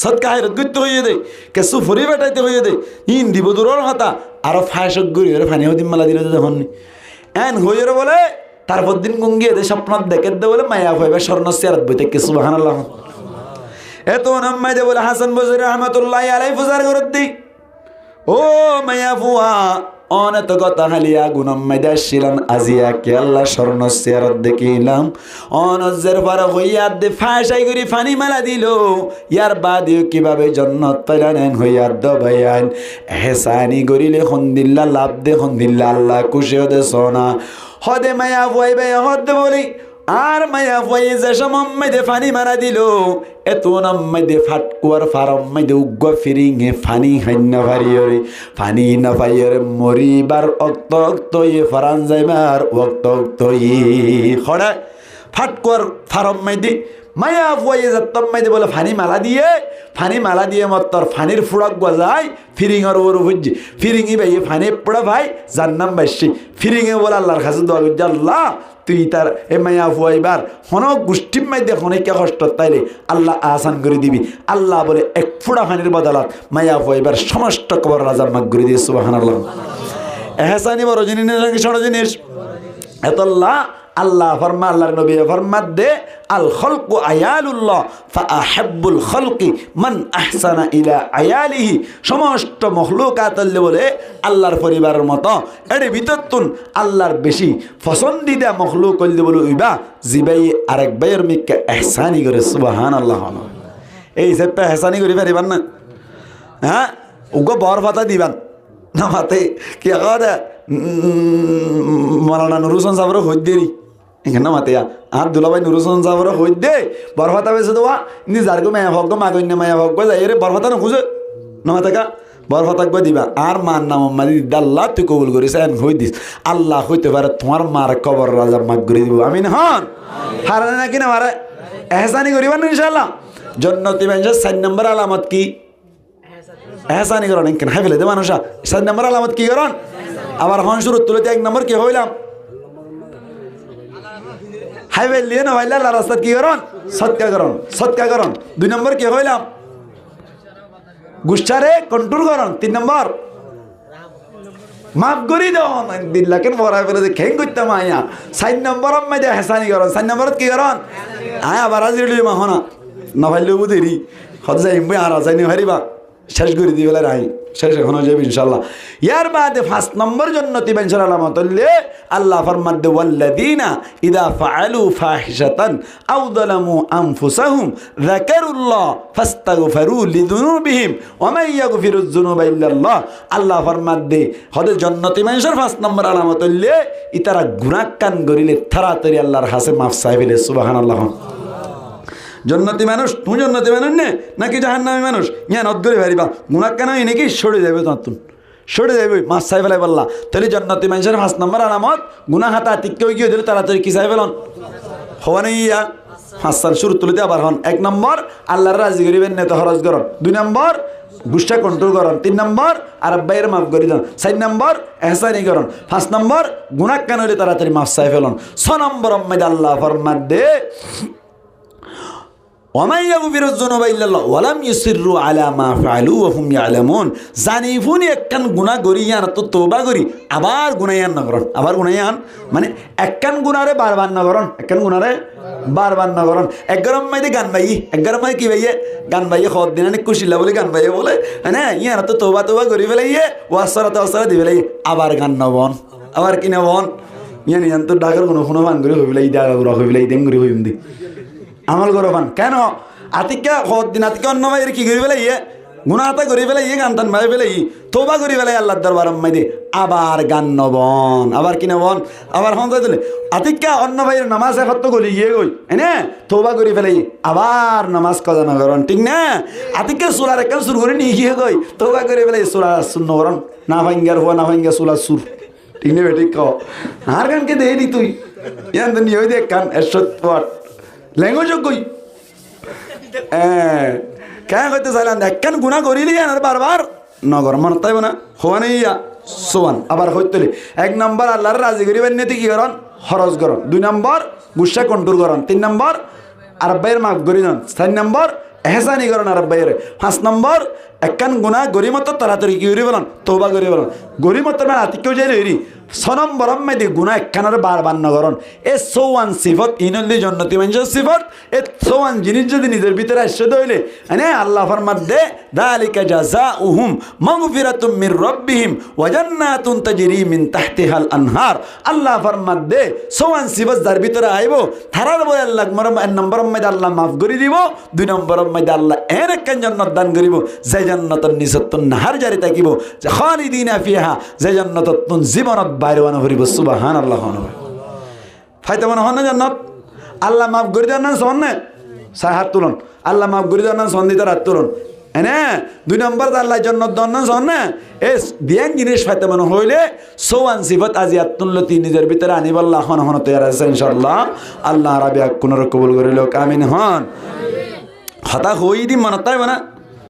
সদকা হায়রত করতে হইয়ে দে কেসু ফরি বেটাইতে হইয়ে দে ইন্দি বদুরর হতা আর ফায়সক গরি ওরে ফানি হদিন মালা দিলে যখন এন হইরে বলে তারপর দিন গঙ্গিয়ে দে স্বপ্ন দেখে দে বলে মায়া হইবা স্বর্ণ সিয়ারত বইতে কে সুবহানাল্লাহ এত নাম্মাই দে বলে হাসান বসরি রাহমাতুল্লাহি আলাইহি ফুজার করত দি ও মায়া ফুয়া অনেক কথা হালিয়া গুণম মেদাশিলান আজিয়া কে আল্লাহ স্বর্ণ সিয়ারত দেখিলাম অনজের পর হইয়া দে ফাঁসাই করি ফানি মালা দিল ইয়ার বাদেও কিভাবে জন্নত পাইলেন হইয়া দবাইন এহসানি করিলে হন্দিল্লা লাভ দে হন্দিল্লা আল্লাহ খুশি হদে সোনা হদে মায়া ফুয়াইবে হদ বলি আর মায়া ফুয়াই যে সমম্মাইদে ফানি মারা দিল এত নাম্মাইদে ফাটকুয়ার ফারম্মাইদে উগ্গ ফিরিঙে ফানি হান্য ভারিয়রে ফানি না পাইয়রে মরিবার অক্ত অক্ত ফারান যাইবার অক্ত অক্ত হড়া ফাটকুয়ার ফারম্মাইদে মায়া ফুয়াই যাত্তম্মাইদে বলে ফানি মালা দিয়ে মত্তর ফানির ফুড়ক গজায় ফিরিঙর ওর বুঝছি ফিরিঙি ভাই ফানি পড়া ভাই যার নাম বাইসি ফিরিঙে বলে আল্লাহর কাছে দোয়া করছি আল্লাহ তুই তার এ মায়া ফুয়াইবার হনো গোষ্ঠী মাইদে হনেকে কষ্ট তাইলে আল্লাহ আসান করে দিবি আল্লাহ বলে এক ফুড়া ফানির বদলাত মায়া ফুয়াইবার সমস্ত কবর রাজা মাগ করে দিয়ে সুবহানাল্লাহ এহসানি বড় জিনিস নাকি ছোট জিনিস এতল্লাহ আল্লাহ ফরমা আল্লাহর নবী ফরমাত দে আল খলকু আয়ালুল্লাহ ফাআহাব্বুল খলকি মান আহসানা ইলা আয়ালিহি সমস্ত মখলুকাত বলে আল্লাহর পরিবারের মতো এর ভিতরতুন আল্লাহর বেশি পছন্দিদা মখলুক কইলে বলে উইবা জিবাই আরেক ভাইয়ের মিকে ইহসানি করে সুবহানাল্লাহ। এই সেপে ইহসানি করি পারিবান না? হ্যাঁ উগো বর ফাতা দিবান না মাতে কি আদা মাওলানা নুরুল হোসেন সাহেবের হইদেরি এখানে মাতে আর দুলাভাই নুরুল হোসেন সাহেবের হইদে বর ফাতা বেছে দেওয়া নিজার গো মায়া ভগ মাগন্য মায়া ভগ যাই রে বর ফাতা নখুঁজে না মাতে কা বর ফাতাক দিবা আর মার নাম মাদি আল্লাহ তুই কবুল করিস এন হই দিস আল্লাহ হইতে পারে তোমার মার কবর রাজা মাগ করে দিব আমিন হন হারানে নাকি না মারে এহসানি করিবেন ইনশাআল্লাহ। জন্নতি মানুষের 4 নম্বর আলামত কি? এহসানি করন কেন হাই ফেলে দে মানুষ 4 নম্বর আলামত কি করন? আবার হন শুরু তুলতে 1 নম্বর কি হইলাম হাই ফেলিয়ে না হইলা আল্লাহ রাস্তা কি করন? সৎকা করন 2 নম্বর কি হইলাম গুষ্ঠারে কন্ট্রোল করন 3 নম্বর মাফ করি দেন দিল্লাকে বড়াই ফেলে যে খেং করতাম আয়া 4 নম্বর মধ্যে হেসানি করন 4 নম্বর কি করন আয়া আবার আজিলি মাহনা না ভাইলে বুদেরি হদ যাই মই আর যাইনি হারিবা শেষ করে দি বেলা রাই শেষ এখন যাবে ইনশাআল্লাহ। ইয়ার বাদে 5 নম্বর জন্নতি বেঞ্চের আলামত হইলে আল্লাহ ফরমাত দে ওয়াল্লাযিনা ইযা ফাআলু ফাহিশাতান আও যালামু আনফুসাহুম যাকারুল্লাহ ফাস্তাগফিরু লিযুনুবিহিম ওয়া মান ইয়াগফিরুয যুনুবা ইল্লাল্লাহ। আল্লাহ ফরমাত দে হদে জন্নতি বেঞ্চের 5 নম্বর আলামত হইলে ইতারা গুনাহ কান করিলে তাড়াতাড়ি আল্লাহর কাছে মাফ চাইবে সুবহানাল্লাহ। জন্নতি মানুষ তুমি জন্নতি মানুষ নে নাকি জাহান্নামী মানুষ ইয়া নদরে ভারিবা গুনাহ কেন নাকি সরে যাবে তুন সরে যাবে মাছ চাই ফেলাই বললা তাহলে জন্নতি মানুষের 5 নম্বর আলামত গুনাহ হাতা টিকে গিয়ে দিলে তাড়াতাড়ি কি চাই ফেলন হওয়ানি ইয়া 5 সাল শুরু তুলে আবার হন 1 নম্বর আল্লাহর রাজি করিবেন নেতা খরচ করন 2 নম্বর গুষ্ঠা কন্ট্রোল করন 3 নম্বর আর বাইরে মাফ করে দেন 4 নম্বর ইহসানি করন 5 নম্বর গুনাহ কেন হইলে তাড়াতাড়ি মাফ চাই ফেলন 6 নম্বর আল্লাহ ফরমান দে ওয়ামান ইয়াগফিরুয যুনুবা ইল্লাল্লাহ ওয়া লাম ইউসিররু আলা মা ফাআলু ওয়া হুম ইয়ালামুন জানিফুনি একখান গুনাহ করিয়ান তো তওবা করি আবার গুনাহান না করন আবার গুনাহান মানে একখান গুনারে বারবার না করন একখান গুনারে বারবার না করন একগরম মাইতে গান বাইই একগরম মাই কি বাইয়ে গান বাইয়ে খদ দিনানি কুশিলা বলে গান বাইয়ে বলে না ইয়ান তো তওবা করি ফেলাইয়ে ওয়াসরা দি ফেলাই আবার গান নবন আবার কি নবন ইয়ান তো ডাগর কোনো মান করে হইলাই ডাগর হইলাই দেম করে হইম দি আমল করবান কেন আতিকা হদ দিন আতিকা অন্য ভাইয়ের কি করি ফেলাই গুনাহটা করি ফেলাই গান টান মারি ফেলাই তওবা করি ফেলাই আল্লাহর দরবার মাইদে আবার গান নবন আবার কি নবন আবার হন দিলে আতিকা অন্য ভাইয়ের নামাজ এখন তো গলি গিয়ে গই এনে তওবা করি ফেলাই আবার নামাজ কাজা না করন ঠিক না আতিকা সূরার একখান শুরু করে নিয়ে গিয়ে গই তওবা করি ফেলাই সূরা শূন্য করন না ভাঙ্গার হওয়া না ভাঙ্গা সূরা সুর ঠিক না বেটি ক আর গানকে দেই নি তুই ইয়ান তো নিয়ে দেখ কান 100 ল্যাঙ্গুয়েজ কই কেন কইতে চাইলাম একখান গুনাহ করিলি আর বারবার নগর মনে তাইব না হওয়া নেই সোয়ান আবার হইতে 1 নম্বর আল্লাহর রাজি করিবেন নেতি কি করন খরচ করন 2 নম্বর গুসা কন্ট্রোল করন 3 নম্বর আরবাইয়ের মাফ করি দেন 4 নম্বর এহসানি করন আরবাইয়ের 5 নম্বর একখান গুনাহ গরিমত তাড়াতাড়ি কি করি বলেন তওবা করি বলেন গরিমত মানে আতিকেও যাই রইরি 6 নম্বর মেদি গুনাহ একখানের বারবার না করন এ সোয়ান সিফত ইনলি জন্নতি মানুষের সিফত এ সোয়ান জিনিস যদি নিজের ভিতরে আসে দইলে মানে আল্লাহ ফরমাত দে যালিকা জাযাউহুম মাগফিরাতুম মির রাব্বিহিম ওয়া জান্নাতুন তাজরি মিন তাহতিহাল আনহার আল্লাহ ফরমাত দে সোয়ান সিফত যার ভিতরে আইবো তারার বলে আল্লাহ নম্বর মধ্যে আল্লাহ মাফ করে দিব 2 নম্বর মধ্যে আল্লাহ এর একখান জান্নাত দান করিব যে জান্নাতুন নিসাতুন নাহার জারি থাকিব যে খালিদিনা ফিহা যে জান্নাতুন জীবনত বাইরওয়ানা করিব সুবহানাল্লাহ ফাইতে মনে হন না জান্নাত আল্লাহ মাফ করে দেন না সন্নে সাহাত তুলন আল্লাহ মাফ করে দেন না সন্দিতে রাত তুলন এনে 2 নম্বর আল্লাহ জান্নাত দেন না সন্নে এস দিয়ান জিনিস ফাইতে মনে হইলে সোয়ান সিফত আজিয়াতুল্লতি নিজের ভিতরে আনিব আল্লাহ হন হন তৈয়ার আছে ইনশাআল্লাহ আল্লাহ রাবিয়া কোন কবুল করিল আমিন হন হতা হই দি মনে তাই না